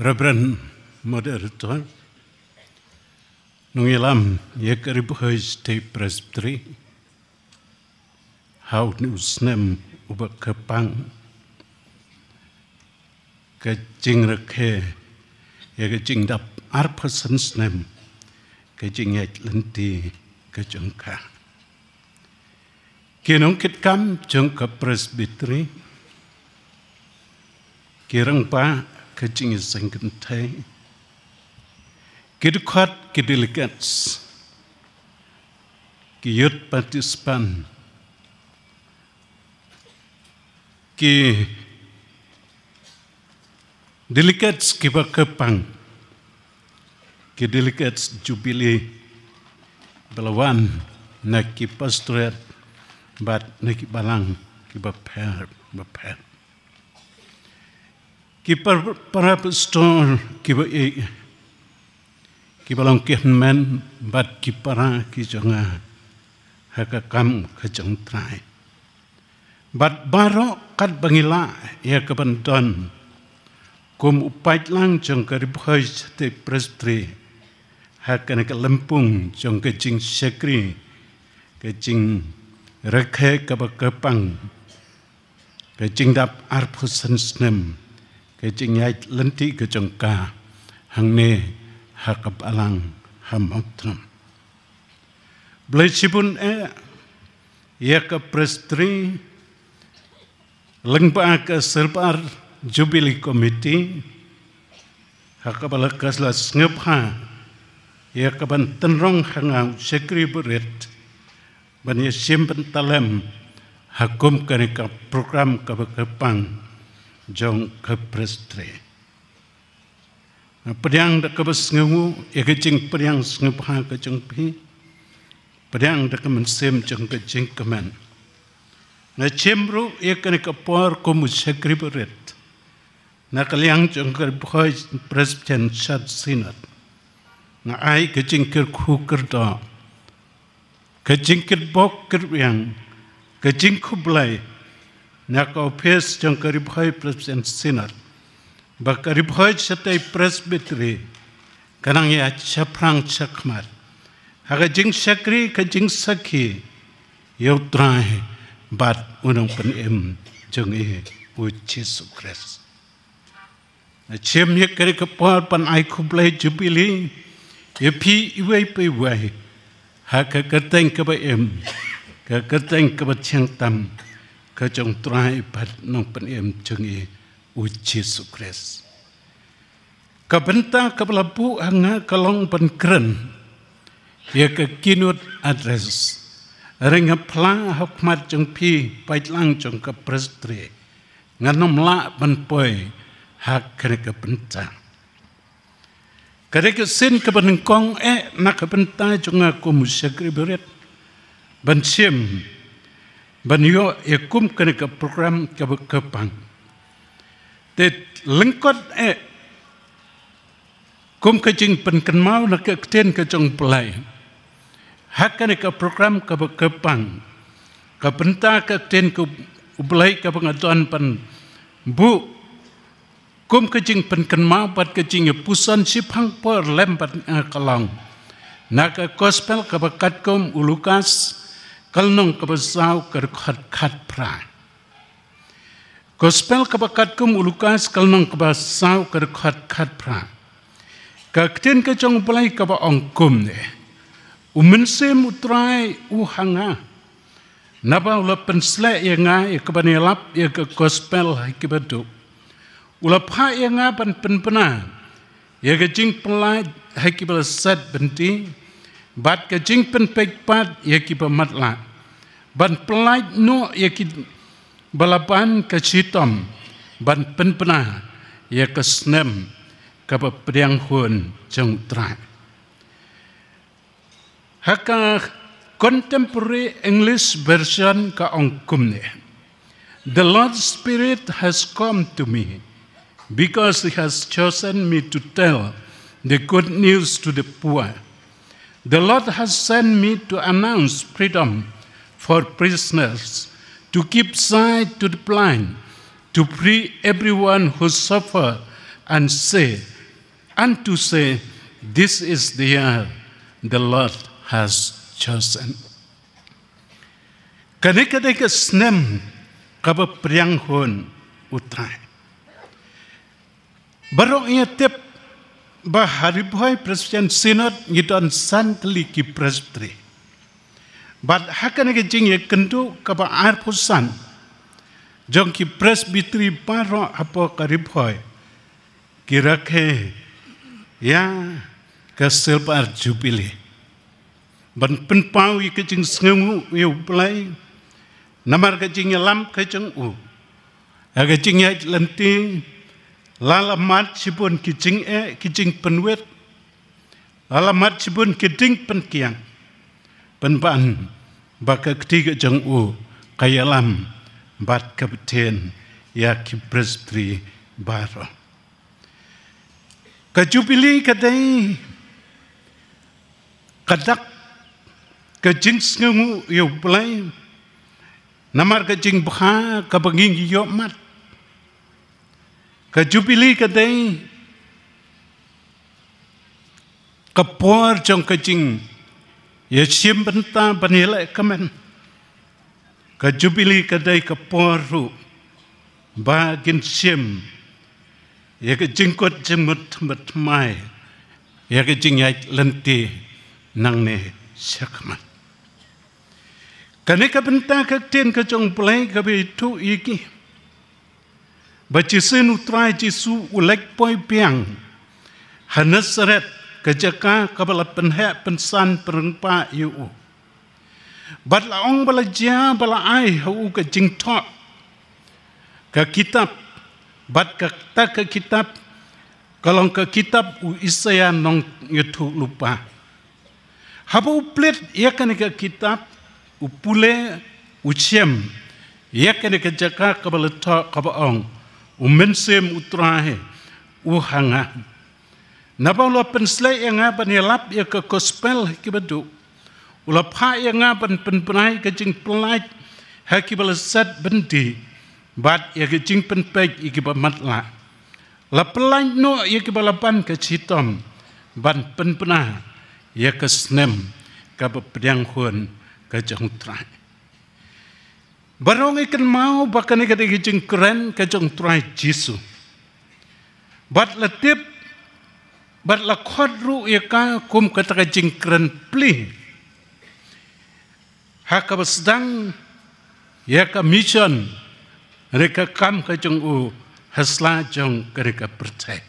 Reverend Moderator, nungilam ya karibu State Presbytery, how newsnem ubak kepang, kecing rekhe, ya kecing dap arpasens nem, kecing yat lenti kecengka. Kinong kitkam jengka Presbytery, kirang pa kecing sengkentai, kidukat kidelegats, kiyut partispan, ki delegats kiba kepang, ki delegats jubili belawan naki pastorat bat naki balang kiba per. Ki para pastor kiba long men bat ki para ki jonga hakakam kajong trai bat baro kat bangila ya kabandon kum upait lang jong karibhoy te presbytery hakan ke lempung jong ke jing syakri ke jing rekhe ke kepang ke jing dap arpusan snem ke jing yait lenti ke jong ka hang ne hakap alang hamotram blai sibun ya ke prestri lengpa ke serpar Jubilee Committee hakapala kasla ngepha ya kaban tenrong hangau sekri berit ban ya simpen talem hakum ka program ka kepang jong ke prestre pediang da ka besngu ya kecing pediang ngepha ka jong pi pediang da ka mensem jong ka jing kemen na chemru ya ka por komu sekri berit na kaliang jongker boy presiden sat sinat na ai kecingkir kuker do kecingkir bok kerbiang kecingku belai na kau pes jongker boy presiden sinat bakar boy satai presbiteri kanang ya caprang cakmat haga jing sakri kecing sakhi yau trai bat unang penem jong uci sukres Chem ye kere kapal pan ai kublai Jubilee ye pi iwai pe wai ha ka kateng ka ba ka kateng ka ba chang tam ka jong trai pat nong pan jong uci sukres ka benta ka belapu hanga kalong pan kren ye ka kinut address renga pla hokmat jong pi paitlang jong ka prestre nganom la ban poi hak kerja bentang. Kerja sen kebenengkong nak bentang junga kum syakri berit bensim benyo yakum kerja program kepang. Tet lengkot kum kecing penkenmau nak keten kecong pelai. Hak kerja program kepang. Kebentang keten ke pelai kepengaduan pen bu kum kecing penkenmau pat kecing pusan sipang per lempat kalong nak gospel kebakat kum ulukas kalnong kebesau kerkat pra gospel kebakat kum ulukas kalnong kebesau kerkat pra kakten kecong pelai keba ongkum ne umensem utrai uhanga napa ula pensle yang kebanelap ya ke gospel kebadu ulapha yang pan penpena ya kecing pelai haki belasat benti bat kecing penpekpat ya ki pematla ban pelai no ya ki balapan kecitom ban penpena ya kesnem kapa priang hun jong trai haka contemporary English version ka ongkumne the Lord's Spirit has come to me because He has chosen me to tell the good news to the poor. The Lord has sent me to announce freedom for prisoners, to keep sight to the blind, to free everyone who suffer, and to say, this is the year the Lord has chosen. Kadang-kadang snem kaba priang hun utrai. Baru ia tip bahari boy presiden sinod ngidon santli ki presbiteri. Bad hakan ke jing ye kendu kaba air pusan. Jong ki presbiteri baro apa kariboy. Kira ke ya ke silpar Jubilee. Ban penpau ke jing sengu yu play. Namar ke jing lam ke jing Aga jing ya lenti lalamat sipun kijing penwet lalamat sipun kijing penkiang penpan baka ketiga jang kayalam bat kapten ya ki presbiteri baro ka Jubilee kadai kadak kejing sengu yu play namar kejing bha ka banging yo mat ka Jubilee kadai kapor jong kajing ya sim benta banila kamen ka jubili kadai kapor ru bagin sim ya kajing kot jemut mat mai ya kajing yai lenti nang ne sakman kane ka benta ka ten ka jong play ka be tu iki baci senu trai jisu ulek poi piang Hanasaret kejaka kabala penhek pensan perengpa yu. Bat laong bala jia bala ai hau ke jing tok ke kitab bat ke tak ke kitab kalau ke kitab u Isaya nong yutu lupa. Haba uplet ia kan ke kitab u pule u chem ia kan ke jaka kabala tok kabaong u mensem utrahe u hanga. Napa ula penslay yang apa ni lap ya ke gospel kibadu, ula pa yang apa penpenai ke jing pelai hakibala set bendi, bat ya ke jing penpeg ikibah matla, la pelai no ya kibala ban ke citom, ban penpenah ya ke snem ke bepedang hun ke jong trai. Barong ikan mau bahkan ikan jing keren ke jong trai Jisu, bat letip bat la khodru ya ka kum kata jing keren pli haka basdang ya ka mission reka kam ka jong u hasla jong reka percaya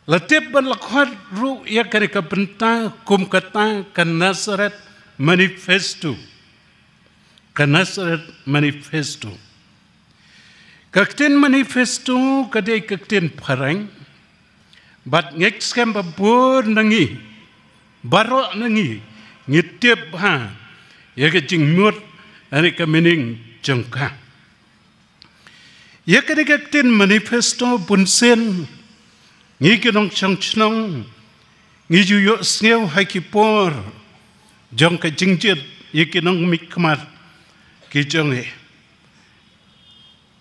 latip ban la khodru ya ka reka benta kum kata kan Nazaret manifesto kakten manifesto kadai kakten parang bat ngek skem babur nangi barok nangi ngitip ha ya ke jing mut ari ka mening jongka ya ke kakten manifesto bunsen ngi ke nong chong chnong ngi ju yo sneu hai ki por jong ka jingjit ya ke nong mikmat ki jong e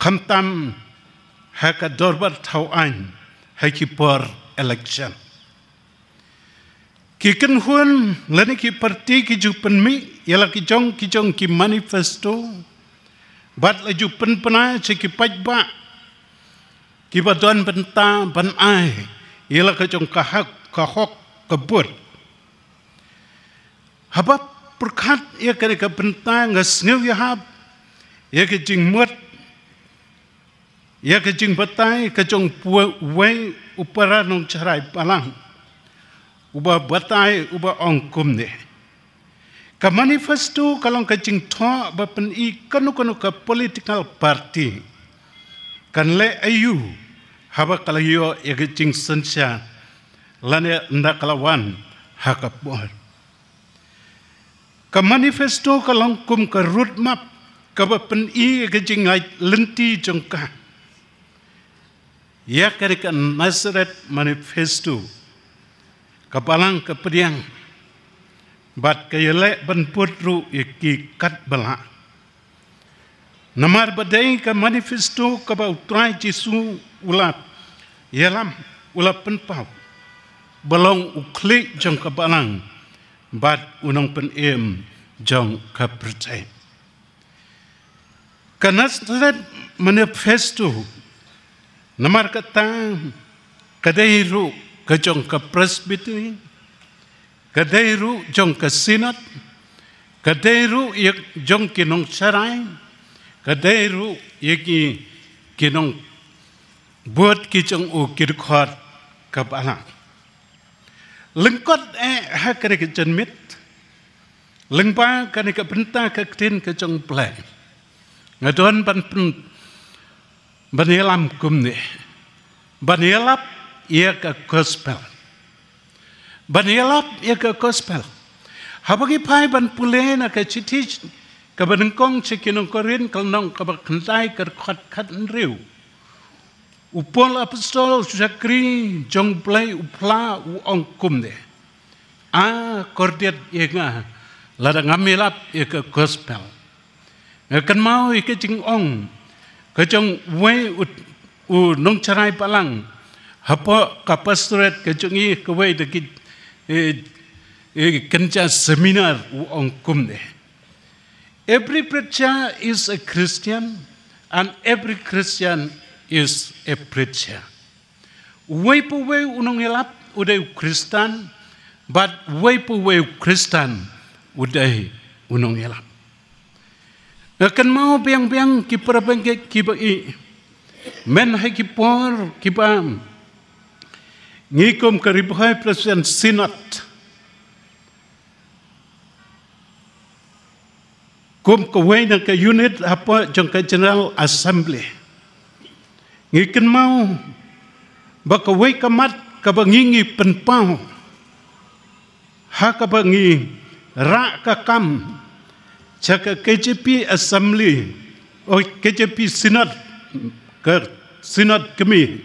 khamtam ha ka dorbar thau an hai ki por election. Kiken hun lani ki parti ki jupen mi yala ki jong ki manifesto bat la jupen pena ki pajba ki badon benta ban ai yala ka jong ka hak ka hok ka bur habab perkat ya ka benta ngas ngeu ya hab ya ke jing mut ya ke jing batai ka jong wei upara nong carai palang uba batai uba ongkum ne ka manifesto kalong ka jing tho ba pen I kanu ka political party kan le ayu haba kalayo ya ke jing sensya lane ndakalawan hakapor ka manifesto kalong kum ka roadmap ka ba pen I ke jing ai lenti jongka ya kerika Nazaret manifesto kapalang kepediang bat kayale ban putru iki kat bala namar badai ka manifesto ka ba utrai Jisu ulap yalam ulap penpau balong uklik jong kapalang bat unang penem jong ka percaya ka Nazaret manifesto namar kata kadairu ka jong ka presbytery kadairu jong ka synod kadairu yak jong kinong sarai kadairu yaki kinong buat ki jong u kirkhot ka bala lengkot ha kare ka janmit lengpa kane ka benta ka tin ka jong play ngadon ban Banelam kumne, banelap ia ke gospel, banelap ia ke gospel. Habagi pai ban pule na ke citi ke banengkong cekinong korin kalnong ke bakentai ke kat nriu. Upol apostol sakri jong play upla uong kumne. Kordiat ia nga ladang amelap ia ke gospel. Ngakan mau ia ke jing ong. Kajong wei u nong carai palang hapa kapastoret kajong I kawai deki kenca seminar uang kumne. Every preacher is a Christian and every Christian is a preacher. Way unong elap uday Kristen, but way Kristen uday unong elap. Akan mau biang kiparabengke kibai men hai kipor kipam ngikom karibhay President Senate kum kawai na ka unit apa jong ka General Assembly ngikan mau bakawai kamat kabangingi penpau ha kabangi ra ka kam Jaka KJP Assembly or KJP Senate kami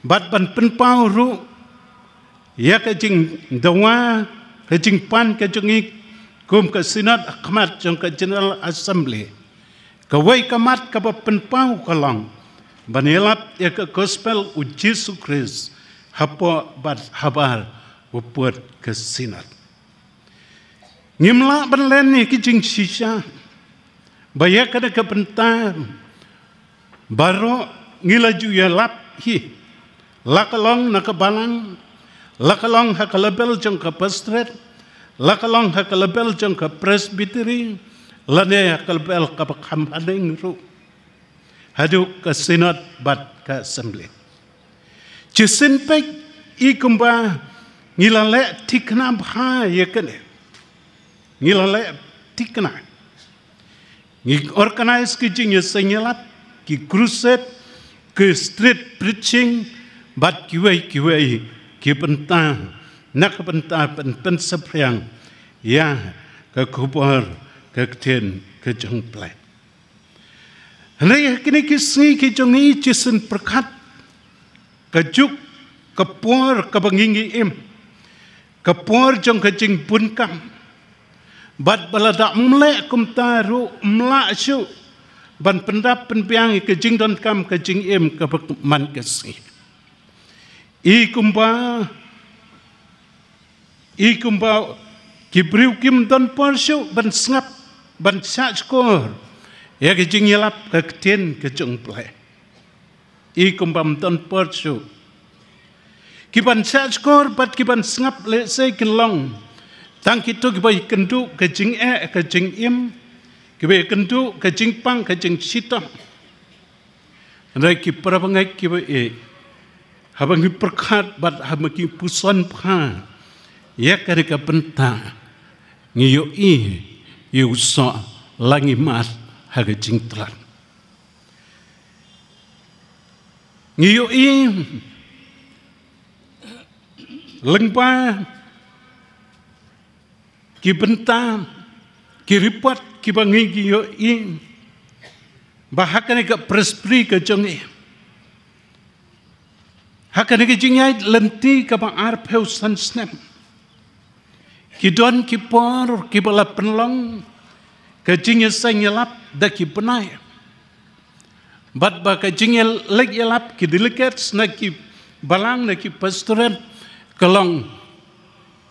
bat ban penpau ru ya kajing dawa kajing pan kajing kum ke Senate kamat jong ke General Assembly kawai kamat ka penpau kalong banelap ya ke gospel u Jesus Christ hapo bat habar uput ke Senate ngimla banlen ni kijing shisha bayak kada ke pentar baro ngilaju ya lap hi lakalong nakabalang lakalong hakalabel jong ka pastret lakalong hakalabel jong ka presbytery lane hakalabel ka pakhamhading ru hadu ka Senate bat ka Assembly jisin pek ikumba ngilale tikna bha yakane ngilale tikna ngi organize ki jing senyalap ki crusade ki street preaching bat kiwai ki pentang nak pentang pen sepriang ya ke kubur ke ten ke jong plai Hari kini kisni ki jong i jisen perkat ke juk ke por ke bangingi im ke por jong ke jing bunkam bat baladak mlek kum taru mlak syu ban pendap penpiang ke jing don kam ke jing im ke man ke si i kumba ki briu kim don por syu ban snap ban sa skor ya ke jing yalap ke ten ke jong plai i kumba don por syu ki ban sa skor bat ki ban snap le se kelong tang kita kibai kendu ke jing ke jing im kibai kendu ke jing pang ke jing sitam rai ki parabangai kibai habang perkat bat hamaki pusan pha ya kare ka penta ngiyo i yu so langi mat ha ke jing tlan ngiyo i lengpa ki benta ki report ki bangi ki yo in bahakane ka prespri ka jongi hakane ki jingai lenti ka ba ar peu san snap ki don ki por ki bala penlong ka jingai sanyalap da ki penai bat ba ka jingai leg yalap ki delegates na ki balang na ki pastorat kalong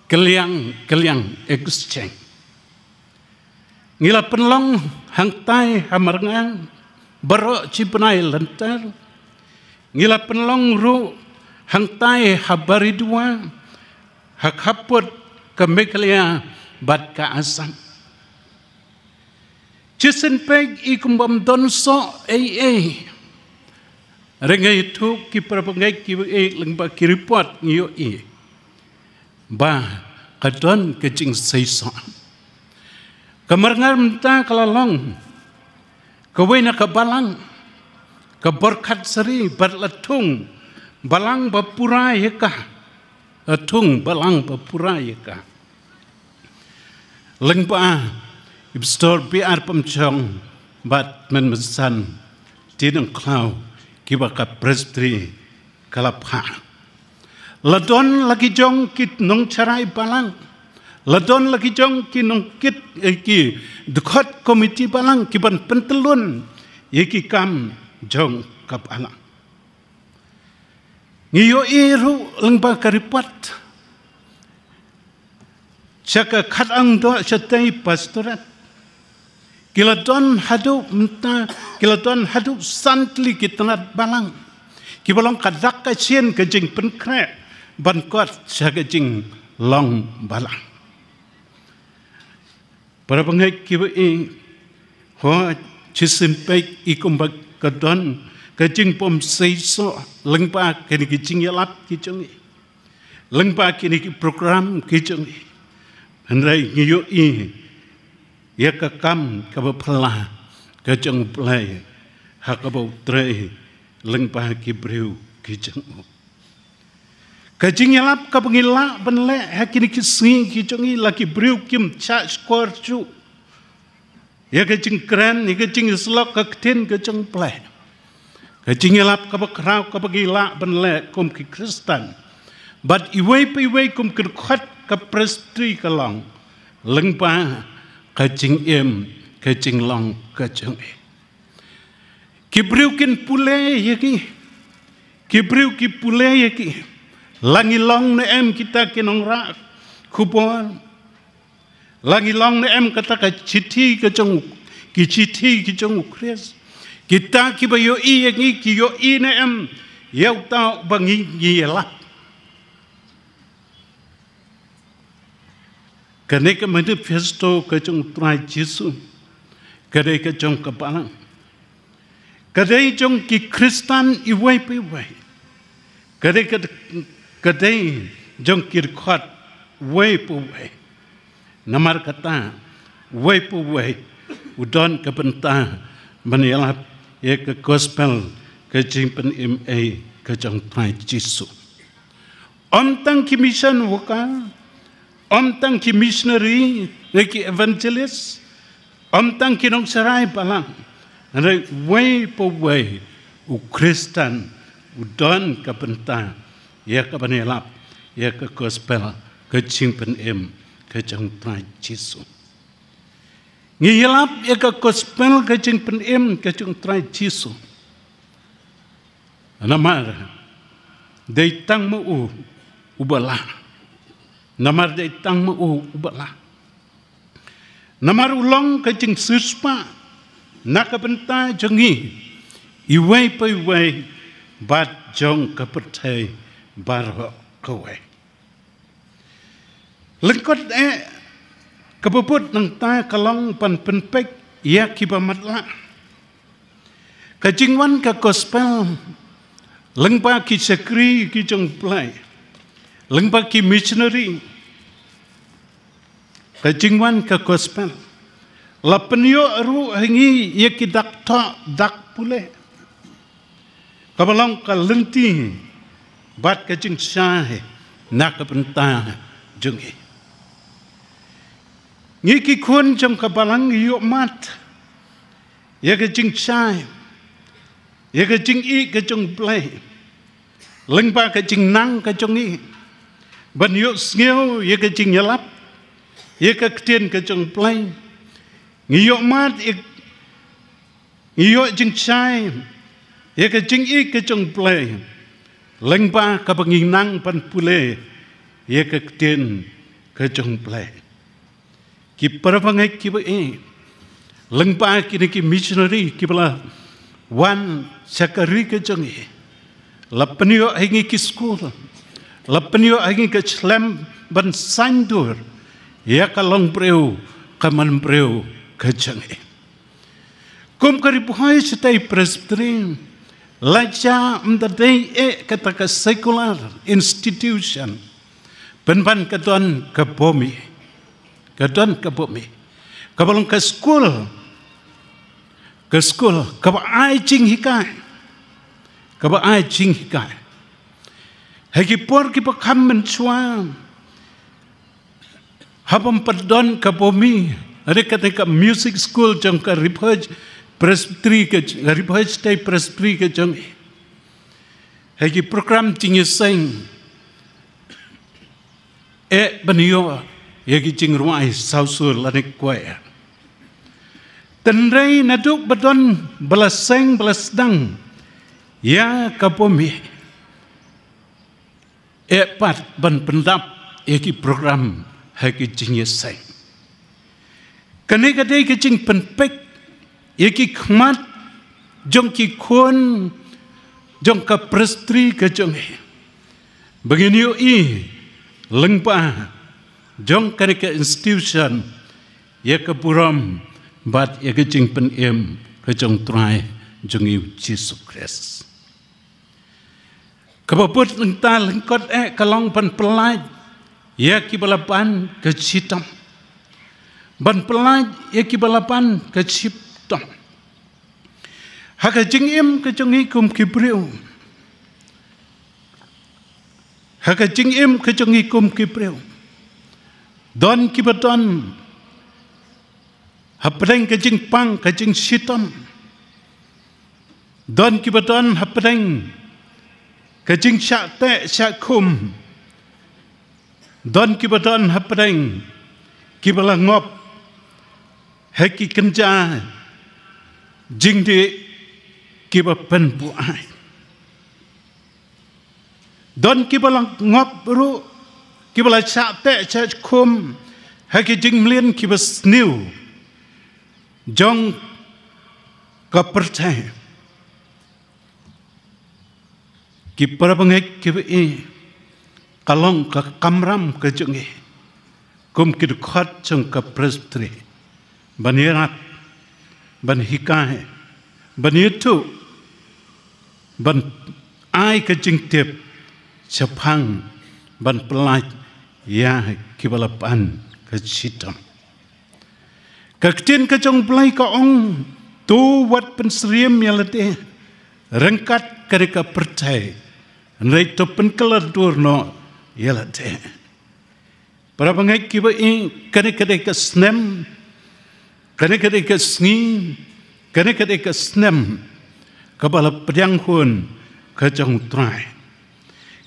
keliang exchange ngila penlong hang tai hamarngang baro cipenai lentar ngila penlong ru hang tai habari dua hak haput ke mekalia bat ka asam jisen peg ikumbam don so rengai tu ki prapangai ki lengba ki report ngiyo ba kadon kecing seiso kamarngar menta kalalong kawena kabalang kaborkat seri barlatung balang bapura yeka atung balang bapura yeka lengba ibstor biar pemchong bat menmesan tidang klau kibaka presbytery kalapha ladon lagi jong kit nong carai balang ladon lagi jong ki nong kit ki dekot komiti balang ki ban pentelun yeki kam jong kap alang ngiyo iru lengba karipat Saka kadang doa setai pastorat. Kila don hadu santli kitanat balang. Kibalong kadak kasien kejing penkret ban kot saka jing long balang. Para pengai kiba ho chisim pek ikumbak kadon kejing pom seiso lengpa kini kejing yalap kijongi. Lengpa kini program kijongi. Andai ngiyo ya kakam kabapala kajang play hakabau tray lengpa kibriu kijangu. Kajing yalap kapangila benle hakini kising kijangi laki briu kim cha skor chu. Ya kajing keren ya kajing slok kakten kajang play. Kajing yalap kapakrau kapagila benle kum ki Kristen. But iway kum kirkhat ka prestri kalong lengpa kajing kajing long kajing kibriu kin pule yaki kibriu ki pule yaki langi long ne kita kinong ra kupon langi long ne kata ka chithi kajong ki chithi kijong ukres kita ki bayo yaki ki yo ne yau ta bangi yela Kadai ka manifesto kajong trai Yesu, kadai kajong kapalang, kadai jong ki Kristen iway piway, kadai jong kirkot way piway, namar kata way piway, udon kapenta manialap ya ke gospel kajing pen MA kajong trai Yesu. Tang ki mission wakal. Tang ki missionary, ki evangelist, tang ki nong sarai palang, and way po way, u Kristen, u don kapenta, ya kapanelap, ya ka gospel, ka chingpen ka jang trai Yesu. Ngiyalap ya ka gospel ka chingpen ka jang trai Yesu. Namar, day tang mo ubala. Namar de tang mo ubala. Namar ulong kajing suspa nakabenta jongi iway pa iway bat jong kapatay baro kawe. Lengkot kapuput ng ta kalong panpenpek iya kibamatla. Kajingwan ka gospel lengpa ki sekri ki jong play. Lengpa ki missionary kajingwan ka gospel lapenyo ru hangi ye ki dak pule kabalong ka lenti bat kajing sahe nak penta jungi ngi ki kun jong kabalang yo mat ye kajing sahe ye kajing kajong play lengpa kajing nang kajong ban yo sngew ye kajing yalap ye ka ktien kajong play ngiyo mat ngiyo jing chai ye kajing kajong play lengpa kapanging nang pan pule ye ka ktien kajong play ki parapangai ki ba lengpa kini ki missionary ki bala wan sakari kajong lapenyo hingi ki school lapenyo hingi ke slam ban sandur ya kalong preu kaman preu kajang kum karipuhai setai presbytery laja mdadai kata ka secular institution ban kadon kabomi kabalong ka school kaba ai ching hikai Hagi por ki pakam menchua habam padon kabomi ada kata music school jong ka ripaj presbytery ke ripaj stay presbytery ke jong hagi program tinggi sing baniyo yagi jing ruai sausul lanik kwaya tenrai naduk badon belaseng belasdang ya kabomi pat ban pendap eki program hai ki jing ye sai kane ka dei ki jing pen pek ye ki khmat jong ki khon jong ka prestri ka jong he begini yo i lengpa jong kane ka institution ye ka puram bat ye ka jing pen em ka jong trai jong yu Jesus Christ kabaput lengta lengkot kalong pan pelaj ye ki balapan ka chitam ban pelaj ye ki balapan ka chiptam haka jing em ka jong ikum kibreu haka jing em ka jong ikum kibreu don ki baton hapdeng ka jing pang ka jing chitam don ki baton hapdeng ka jing syak te syak kum don ki baton hapdeng ki bala ngop heki kenja jing de ki ba pen bu ai don ki bala ngop ru ki bala syak te syak kum heki jing mlien ki ba sniu jong ka percaya ki parabangek ki e kalong ka kamram ka jungi kum ki khat chung ka prestri banirat ban hikahe banitu ban ai ka jingtep chapang ban pelaj ya ki balapan ka chitam ka tin ka chung plai ka ong tu wat pen sriem yalate rengkat kareka percaya Nai topen kelar durno yalate. Para bangai kiba in kane ka snem, kane ka sngi, kane ka snem, kabala pedang hun ka jong trai.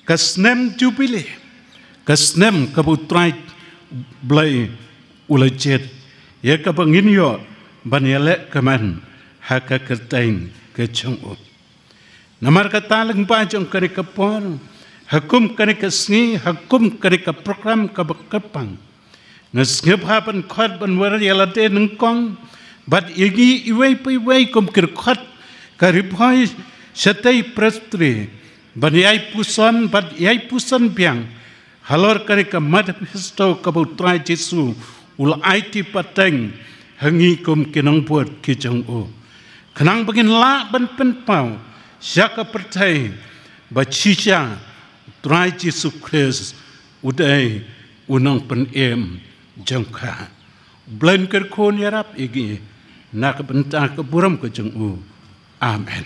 Ka snem jubile, ka snem kabu trai blai ulajet. Ya ka bangin yo banyale kaman haka kertain ka jong Namar kata lang pa jong kare ka pon, hakum kare ka sngi, hakum kare ka program ka bakapang. Nasngep hapan khot ban war yalate nengkong, bat igi iway pa iway kum kirkhot karibhoy satay prestri, ban yay puson bat yay puson piang, halor kare ka manifesto ka butray Jesu ul IT pateng hangi kum kinang buat kijong o. Kanang bagin la ban penpau. Siapa percaya baca try Jesus Christ udai unang penem jangka belain kerkon yarap igi nak bentak keburam ke jengu amen.